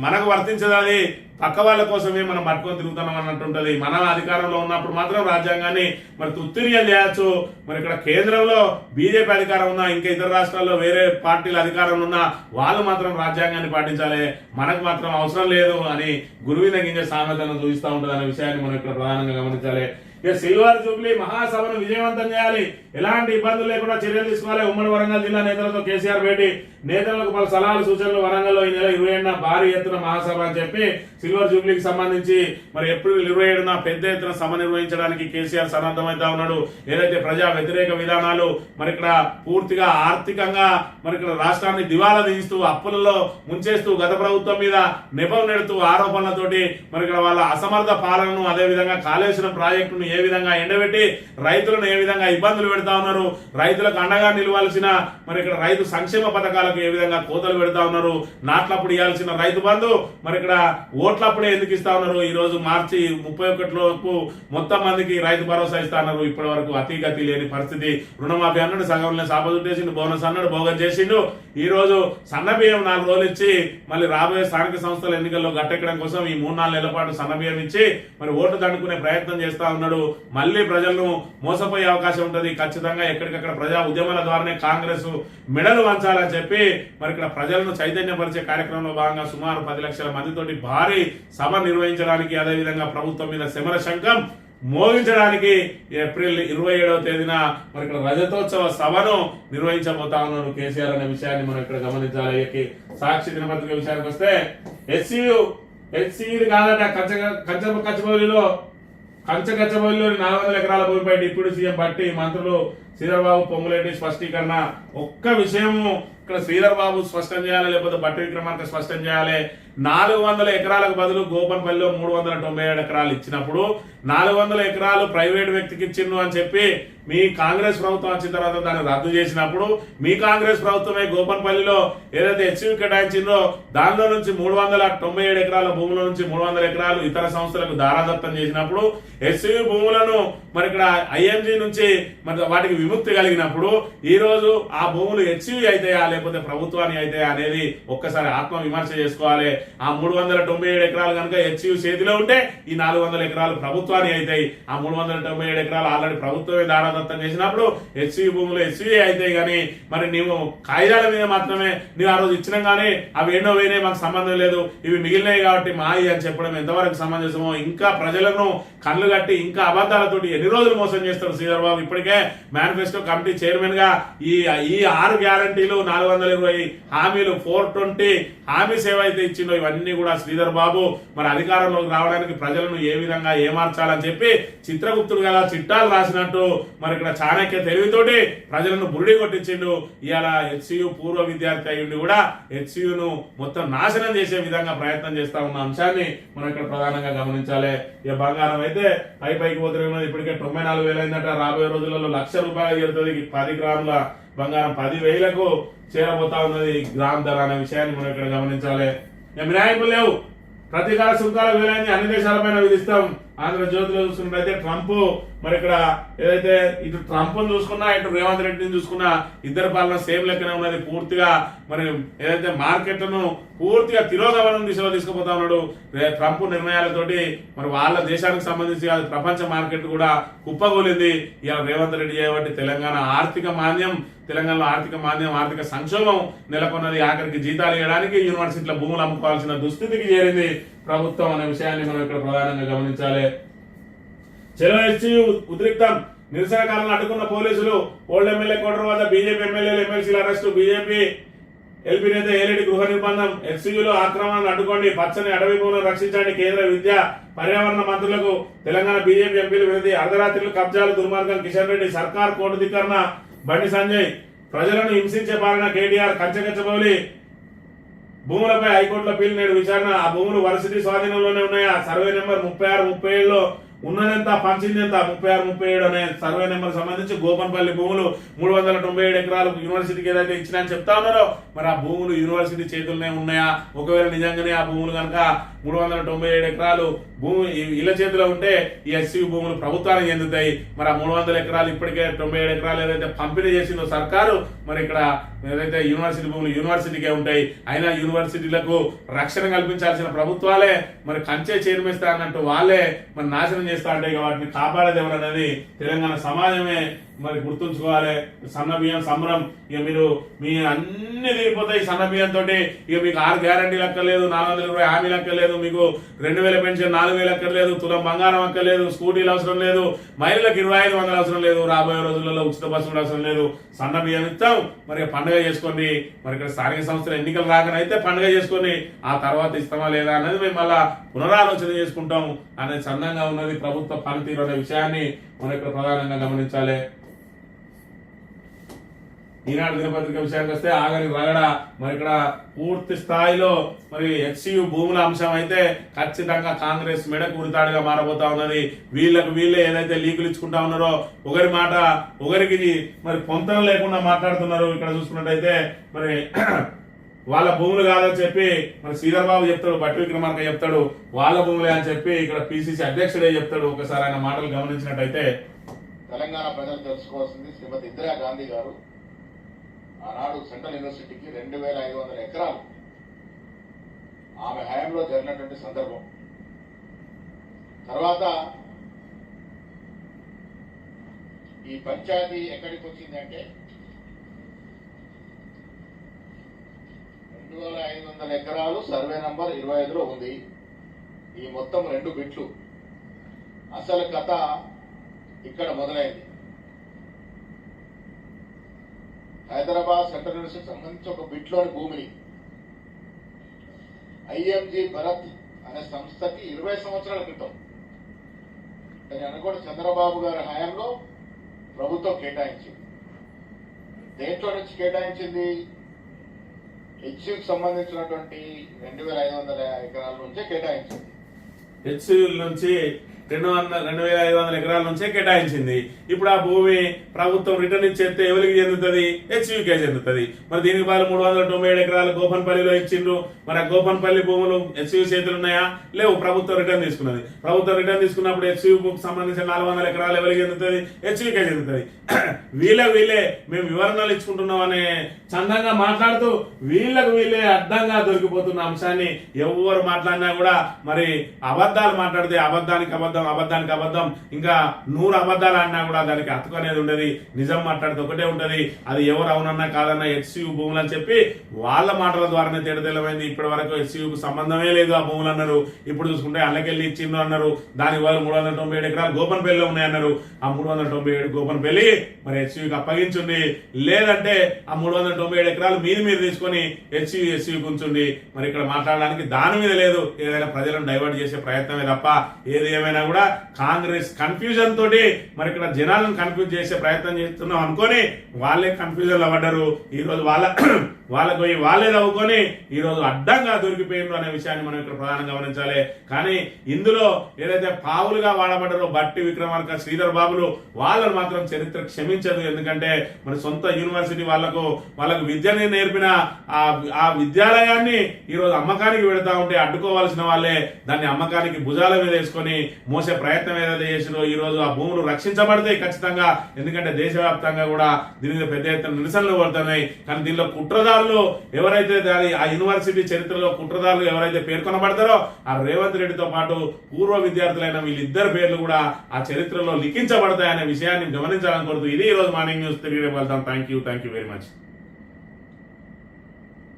మనకు వర్తించదు, అది పక్క వాళ్ళ కోసమే మనం పట్టుకొని తిరుగుతున్నాం అన్నట్టుంటది. మన అధికారంలో ఉన్నప్పుడు మాత్రం రాజ్యాంగాన్ని మరి తుత్తిర్యం చేయొచ్చు. మరి ఇక్కడ కేంద్రంలో బీజేపీ అధికారం ఉన్నా, ఇంకా ఇతర రాష్ట్రాల్లో వేరే పార్టీల అధికారంలో ఉన్నా వాళ్ళు మాత్రం రాజ్యాంగాన్ని పాటించాలి, మనకు మాత్రం అవసరం లేదు అని గురువిన గింజ సామెతలను చూపిస్తూ ఉంటుంది అనే విషయాన్ని మనం ఇక్కడ ప్రధానంగా గమనించాలి. ఇక సిల్వర్ జూబ్లీ మహాసభను విజయవంతం చేయాలి, ఎలాంటి ఇబ్బందులు లేకుండా చర్యలు తీసుకోవాలి. ఉమ్మడి వరంగల్ జిల్లా నేతలతో కేసీఆర్ భేటీ, నేతలకు పలు సలహాలు సూచనలు. వరంగల్లో ఈ నెల 27న భారీ ఎత్తున మహాసభ అని చెప్పి సిల్వర్ జూబ్లీకి సంబంధించి మరి ఏప్రిల్ 27న పెద్ద ఎత్తున సభ నిర్వహించడానికి కేసీఆర్ సన్నద్ధమైతా ఉన్నాడు. ఏదైతే ప్రజా వ్యతిరేక విధానాలు మరి ఇక్కడ పూర్తిగా ఆర్థికంగా మరి ఇక్కడ రాష్ట్రాన్ని దివాలా తీస్తూ అప్పులలో ముంచేస్తూ గత ప్రభుత్వం మీద నెపం నెడుతూ ఆరోపణలతోటి మరి ఇక్కడ వాళ్ళ అసమర్థ పాలనను, అదే విధంగా కాళేశ్వరం ప్రాజెక్టును ఏ విధంగా ఎండబెట్టి రైతులను ఏ విధంగా ఇబ్బందులు పెడతా ఉన్నారు, రైతులకు అండగా నిలవాల్సిన మరి ఇక్కడ రైతు సంక్షేమ పథకాలకు ఏ విధంగా కోతలు పెడతా ఉన్నారు, నాట్లప్పుడు ఇవ్వాల్సిన రైతు బంధు మరి ఇక్కడ ఓట్లప్పుడే ఎందుకు ఇస్తా ఉన్నారు, ఈ రోజు మార్చి 31 మొత్తం మందికి రైతు భరోసా ఇస్తా ఉన్నారు. ఇప్పటి వరకు అతిగతి లేని పరిస్థితి. రుణమాఫీ అన్నాడు, సగంలో సాపదుట్టేసిండు, బోనస్ అన్నాడు, భోగం చేసిండు. ఈ రోజు సన్నబియ్యం 4 రోజులు ఇచ్చి మళ్ళీ రాబోయే స్థానిక సంస్థల ఎన్నికల్లో గట్టెక్కడం కోసం ఈ 3-4 నెలల పాటు సన్నబియ్యం ఇచ్చి మరి ఓట్లు దండుకునే ప్రయత్నం చేస్తా ఉన్నాడు. మళ్ళీ ప్రజలను మోసపోయే అవకాశం ఉంటుంది. ఖచ్చితంగా ఎక్కడికక్కడ ప్రజా ఉద్యమాల ద్వారానే కాంగ్రెస్ మెడలు వంచాలని చెప్పి మరి ఇక్కడ ప్రజలను చైతన్యపరిచే కార్యక్రమంలో భాగంగా సుమారు 10 లక్షల మందితోటి భారీ సభ నిర్వహించడానికి, అదేవిధంగా ప్రభుత్వం మీద సమర శంఖం మోగించడానికి ఏప్రిల్ 27వ తేదీన మరి ఇక్కడ రజతోత్సవ సభను నిర్వహించబోతా ఉన్నాడు కేసీఆర్ అనే విషయాన్ని మనం ఇక్కడ గమనించాలి. సాక్షి దినపత్రిక విషయానికి వస్తే హెచ్సియు కాదట కచ్చబౌలిలోని 400 ఎకరాల భూమిపై డిప్యూటీ సీఎం బట్టి మంత్రులు శ్రీధర్ బాబు, పొంగులేటి స్పష్టీకరణ. ఒక్క విషయము ఇక్కడ శ్రీధర్ బాబు స్పష్టం చేయాలి, లేకపోతే బట్టి విక్రమార్క స్పష్టం చేయాలి. 400 ఎకరాలకు బదులు గోపన్పల్లిలో 397 ఎకరాలు ఇచ్చినప్పుడు 400 ఎకరాలు ప్రైవేట్ వ్యక్తికి ఇచ్చిండు అని చెప్పి మీ కాంగ్రెస్ ప్రభుత్వం వచ్చిన తర్వాత దాన్ని రద్దు చేసినప్పుడు మీ కాంగ్రెస్ ప్రభుత్వమే గోపన్పల్లిలో ఏదైతే హెచ్సియు కేటాయించిందో దానిలో నుంచి 397 ఎకరాల భూముల నుంచి 300 ఎకరాలు ఇతర సంస్థలకు దారాదత్తం చేసినప్పుడు హెచ్సియు భూములను మరి ఇక్కడ ఐఎంజీ నుంచి మరి వాటికి విముక్తి కలిగినప్పుడు ఈ రోజు ఆ భూములు హెచ్సియు అయితాయా లేకపోతే ప్రభుత్వాన్ని అయితాయా అనేది ఒక్కసారి ఆత్మ విమర్శ చేసుకోవాలి. ఆ 397 ఎకరాలు కనుక హెచ్సియు చేతిలో ఉంటే ఈ 400 ఎకరాలు ప్రభుత్వాన్ని అవుతాయి. ఆ 397 ఎకరాలు ఆల్రెడీ ప్రభుత్వమే దారాదత్తం చేసినప్పుడు హెచ్సియు భూములు హెచ్సియు అవుతాయి. కానీ మరి నీవు కాగితాల మీద మాత్రమే నీవు ఆ రోజు ఇచ్చినా కానీ అవి ఎన్నో పోయినాయి, మాకు సంబంధం లేదు, ఇవి మిగిలినాయి కాబట్టి మాయి అని చెప్పడం ఎంతవరకు సమంజసమో. ఇంకా ప్రజలను కళ్ళు కట్టి ఇంకా అబద్ధాలతోటి ఎన్ని రోజులు మోసం చేస్తారు శ్రీధర్ బాబు. ఇప్పటికే మేనిఫెస్టో కమిటీ చైర్మన్ గా ఈ 6 గ్యారంటీలు, 420 హామీలు, 420 హామీ సేవ అయితే ఇచ్చిండో ఇవన్నీ కూడా శ్రీధర్ బాబు మరి అధికారంలోకి రావడానికి ప్రజలను ఏ విధంగా ఏమార్చాలని చెప్పి చిత్రగుప్తుడు గల చిట్టాలు రాసినట్టు మరి ఇక్కడ చాణక్య తెలివితోటి ప్రజలను బురిడి కొట్టించిండు. ఇవాళ హెచ్సియు పూర్వ విద్యార్థి అయ్యుండి కూడా హెచ్సియును మొత్తం నాశనం చేసే విధంగా ప్రయత్నం చేస్తా ఉన్న అంశాన్ని మనం ఇక్కడ ప్రధానంగా గమనించాలి. ఇక బంగారం అయితే పైకి పోతున్నది. ఇప్పటికే 94,000 అయిందట. రాబోయే రోజులలో ₹1,00,000 చేరుతుంది. 10 గ్రాముల బంగారం 10,000కు చేరబోతా ఉన్నది గ్రామ్ ధర అనే విషయాన్ని మనం ఇక్కడ గమనించాలి. మినహాయింపులు లేవు, ప్రతీకార సుంకాల వేలాన్ని అన్ని దేశాలపైన విధిస్తాం. ఆంధ్రజ్యోతిలో చూసుకున్నట్లయితే ట్రంప్ మరి ఇక్కడ ఏదైతే ఇటు ట్రంప్ చూసుకున్నా ఇటు రేవంత్ రెడ్డిని చూసుకున్నా ఇద్దరు పాలన సేమ్ లెక్కనే ఉన్నది. పూర్తిగా మరి ఏదైతే మార్కెట్లను పూర్తిగా తిరోగమనం దిశలో తీసుకుపోతా ఉన్నాడు ట్రంప్ నిర్ణయాలతోటి. మరి వాళ్ళ దేశానికి సంబంధించి అది ప్రపంచ మార్కెట్ కూడా కుప్పగోలింది. ఇలా రేవంత్ రెడ్డి చేయబట్టి తెలంగాణలో ఆర్థిక మాంద్యం, ఆర్థిక సంక్షోభం నెలకొన్నది. ఆఖరికి జీతాలు ఇవ్వడానికి యూనివర్సిటీల భూములు అమ్ముకోవాల్సిన దుస్థితికి చేరింది ప్రభుత్వం అనే విషయాన్ని మనం ఇక్కడ ప్రధానంగా గమనించాలి. చెలో హెచ్సియు ఉద్రిక్తం, నిరసనకారులను అడ్డుకున్న పోలీసులు. ఓల్డ్ ఎమ్మెల్యే కోటరు వద్ద బీజేపీ ఎమ్మెల్యేలు, ఎమ్మెల్సీల అరెస్టు. బీజేపీ ఎల్పీ నేత ఏలేడి గృహ నిర్బంధం. హెచ్సియులో ఆక్రమణను అడ్డుకోండి, పచ్చని అడవి భూములను రక్షించండి. కేంద్ర విద్యా పర్యావరణ మంత్రులకు తెలంగాణ బీజేపీ ఎంపీలు వినతి. అర్ధరాత్రులు కబ్జాలు దుర్మార్గం. కిషన్ రెడ్డి సర్కార్ కోర్టు ధిక్కరణ. బండి సంజయ్ ప్రజలను హింసించే పాలన. కేటీఆర్ కంచగచ్చబౌలి భూములపై హైకోర్టులో పిల్ నేడు విచారణ. ఆ భూములు వర్సిటీ స్వాధీనంలోనే ఉన్నాయా? Survey number 36, 37లో ఉన్నదెంత, పంచిందెంత? 36, 37 అనే సర్వే నెంబర్ సంబంధించి గోపన్పల్లి భూములు 397 ఎకరాలు యూనివర్సిటీకి ఏదైతే ఇచ్చినా అని చెప్తా ఉన్నారో మరి ఆ భూములు యూనివర్సిటీ చేతుల్లోనే ఉన్నాయా? ఒకవేళ నిజంగానే ఆ భూములు కనుక 397 ఎకరాలు భూమి ఇళ్ల చేతిలో ఉంటే ఈ హెచ్సియు భూములు ప్రభుత్వానికి చెందుతాయి. మరి ఆ 300 ఎకరాలు ఇప్పటికే 97 ఎకరాలు ఏదైతే పంపిణీ చేసిందో సర్కారు మరి ఇక్కడ ఏదైతే యూనివర్సిటీ భూములు యూనివర్సిటీకే ఉంటాయి. అయినా యూనివర్సిటీలకు రక్షణ కల్పించాల్సిన ప్రభుత్వాలే మరి కంచే చేర్మిస్తా అన్నట్టు వాళ్ళే మరి నాశనం చేస్తా అంటే వాటిని కాపాడేది ఎవరనేది తెలంగాణ సమాజమే మరి గుర్తుంచుకోవాలి. సన్న బియ్యం సంబరం, ఇక మీరు మీ అన్ని తీరిపోతాయి సన్న బియ్యం తోటి. ఇక మీకు 6 గ్యారంటీలు అక్కర్లేదు, 420 హామీలు అక్కర్లేదు, మీకు 2000 పెన్షన్ 4000 అక్కర్లేదు, తులం బంగారం అక్కర్లేదు, స్కూటీలు అవసరం లేదు, మహిళలకు 2500 అవసరం లేదు, రాబోయే రోజులలో ఉచిత బస్సులు అవసరం లేదు, సన్న బియ్యం ఇస్తాం. మరి పండుగ చేసుకోండి. మరి ఇక్కడ స్థానిక సంస్థల ఎన్నికలు రాకనైతే పండుగ చేసుకొని ఆ తర్వాత ఇస్తామా లేదా అనేది మేము మళ్ళా పునరాలోచన చేసుకుంటాం అనేది చందంగా ఉన్నది ప్రభుత్వ పనితీరు అనే విషయాన్ని మనం ఇక్కడ ప్రధానంగా గమనించాలి. ఈనాడు దినపత్రిక విషయానికి వస్తే ఆగని రగడ. మరి ఇక్కడ పూర్తి స్థాయిలో మరి హెచ్సియు భూముల అంశం అయితే ఖచ్చితంగా కాంగ్రెస్ మెడకు ఉరితాడుగా మారబోతా ఉన్నది. వీళ్ళకు వీళ్ళే ఏదైతే లీకులు ఇచ్చుకుంటా ఉన్నారో ఒకరి మాట ఒకరికి మరి పొంతన లేకుండా మాట్లాడుతున్నారు. ఇక్కడ చూసుకున్నట్టయితే మరి వాళ్ళ భూములు కాదని చెప్పి మరి శ్రీధర్ బాబు చెప్తాడు, బట్టి విక్రమార్క చెప్తాడు వాళ్ళ భూములే అని చెప్పి ఇక్కడ పిసిసి అధ్యక్షుడే చెప్తాడు. ఒకసారి ఆయన మాటలు గమనించినట్టయితే తెలంగాణ ప్రజలు తెలుసుకోవాల్సింది, శ్రీమతి ఇందిరా గాంధీ గారు ఆనాడు సెంట్రల్ యూనివర్సిటీకి 2500 ఎకరాలు ఆమె హయాంలో జరిగినటువంటి సందర్భం. తర్వాత ఈ పంచాయతీ ఎక్కడికి వచ్చిందంటే 2500 ఎకరాలు సర్వే నంబర్ 25లో ఉంది. ఈ మొత్తం 2 బిట్లు. అసలు కథ ఇక్కడ మొదలైంది. హైదరాబాద్ సెంట్రల్ యూనివర్సిటీకి సంబంధించి ఒక బిట్లోని భూమిని ఐఎంజీ భరత్ అనే సంస్థకి 20 సంవత్సరాల క్రితం నేను అనుకోండి చంద్రబాబు గారి హయాంలో ప్రభుత్వం కేటాయించింది. దేంట్లో నుంచి కేటాయించింది? హెచ్సికి సంబంధించినటువంటి 2500 ఎకరాల నుంచే కేటాయించింది. హెచ్సియు నుంచి 2500 ఎకరాల నుంచే కేటాయించింది. ఇప్పుడు ఆ భూమి ప్రభుత్వం రిటర్న్ ఇచ్చేస్తే ఎవరికి చెందుతుంది? హెచ్సియుకే చెందుతుంది. మరి దీనికి బదులు 397 ఎకరాలు గోపన్పల్లిలో ఇచ్చిండ్రు. మరి ఆ గోపన్పల్లి భూములు హెచ్సియు చేతులు ఉన్నాయా? లేవు. ప్రభుత్వం రిటర్న్ తీసుకున్నది. ప్రభుత్వం రిటర్న్ తీసుకున్నప్పుడు హెచ్సియుకు సంబంధించిన 400 ఎకరాలు ఎవరికి చెందుతుంది? హెచ్సియుకే చెందుతుంది. వీళ్ళే మేము వివరణలు ఇచ్చుకుంటున్నాం అనే చందంగా మాట్లాడుతూ వీళ్ళే అడ్డంగా దొరికిపోతున్న అంశాన్ని ఎవరు మాట్లాడినా కూడా మరి అబద్ధాలు మాట్లాడితే అబద్ధానికి అబద్ధం ఇంకా 100 అబద్ధాలు అన్నా కూడా దానికి అతుకనేది ఉండదు. నిజం మాట్లాడితే ఒకటే ఉంటది. అది ఎవరు అవునన్నా కాదన్నా హెచ్సియు భూములు అని చెప్పి వాళ్ళ మాటల ద్వారానే తేడతెల్లమైంది. ఇప్పటి వరకు హెచ్సియుకు సంబంధమే లేదు ఆ భూములు అన్నారు. ఇప్పుడు చూసుకుంటే అల్లకెళ్ళి ఇచ్చిండ్రు అన్నారు. దాని వాళ్ళు 397 ఎకరాలు గోపన్పల్లిలో ఉన్నాయన్నారు. ఆ 397 గోపన్పల్లి మరి హెచ్సియుకి అప్పగించుండి, లేదంటే ఆ 397 ఎకరాలు మీరు తీసుకొని హెచ్సియుకి ఉంచుండి. మరి ఇక్కడ మాట్లాడడానికి దాని మీద లేదు. ఏదైనా ప్రజలను డైవర్ట్ చేసే ప్రయత్నమే తప్ప ఏది ఏమైనా కూడా కాంగ్రెస్ కన్ఫ్యూజన్ తోటి మరి ఇక్కడ జనాలను కన్ఫ్యూజ్ చేసే ప్రయత్నం చేస్తున్నాం అనుకొని వాళ్ళే కన్ఫ్యూజన్ లో పడ్డారు. ఈ రోజు వాళ్ళకు పోయి వాళ్ళే నవ్వుకొని ఈ రోజు అడ్డంగా దొరికిపోయినారు అనే విషయాన్ని మనం ఇక్కడ ప్రధానంగా గమనించాలి. కానీ ఇందులో ఏదైతే పావులుగా వాడబడ్డారో బట్టి విక్రమార్క శ్రీధర్ బాబులు వాళ్ళని మాత్రం చరిత్ర క్షమించదు. ఎందుకంటే మన సొంత యూనివర్సిటీ వాళ్ళకు విద్యని నేర్పిన ఆ విద్యాలయాన్ని ఈ రోజు అమ్మకానికి పెడతా ఉంటే అడ్డుకోవాల్సిన వాళ్ళే దాన్ని అమ్మకానికి భుజాల మీద వేసుకొని మోసే ప్రయత్నం ఏదైతే చేసిరో ఈ రోజు ఆ భూములు రక్షించబడతాయి ఖచ్చితంగా. ఎందుకంటే దేశవ్యాప్తంగా కూడా దీని మీద పెద్ద ఎత్తున నిరసనలు పడుతున్నాయి. కానీ దీనిలో కుట్రదారులు ఎవరైతే ఆ యూనివర్సిటీ చరిత్రలో కుట్రదారులు ఎవరైతే పేర్కొనబడతారో ఆ రేవంత్ రెడ్డితో పాటు పూర్వ విద్యార్థులైన వీళ్ళిద్దరు పేర్లు కూడా ఆ చరిత్రలో లిఖించబడతాయనే విషయాన్ని గమనించాలని కోరుతూ ఇది ఈ రోజు మార్నింగ్ న్యూస్. తిరిగి వెళ్తాం. Thank you very much.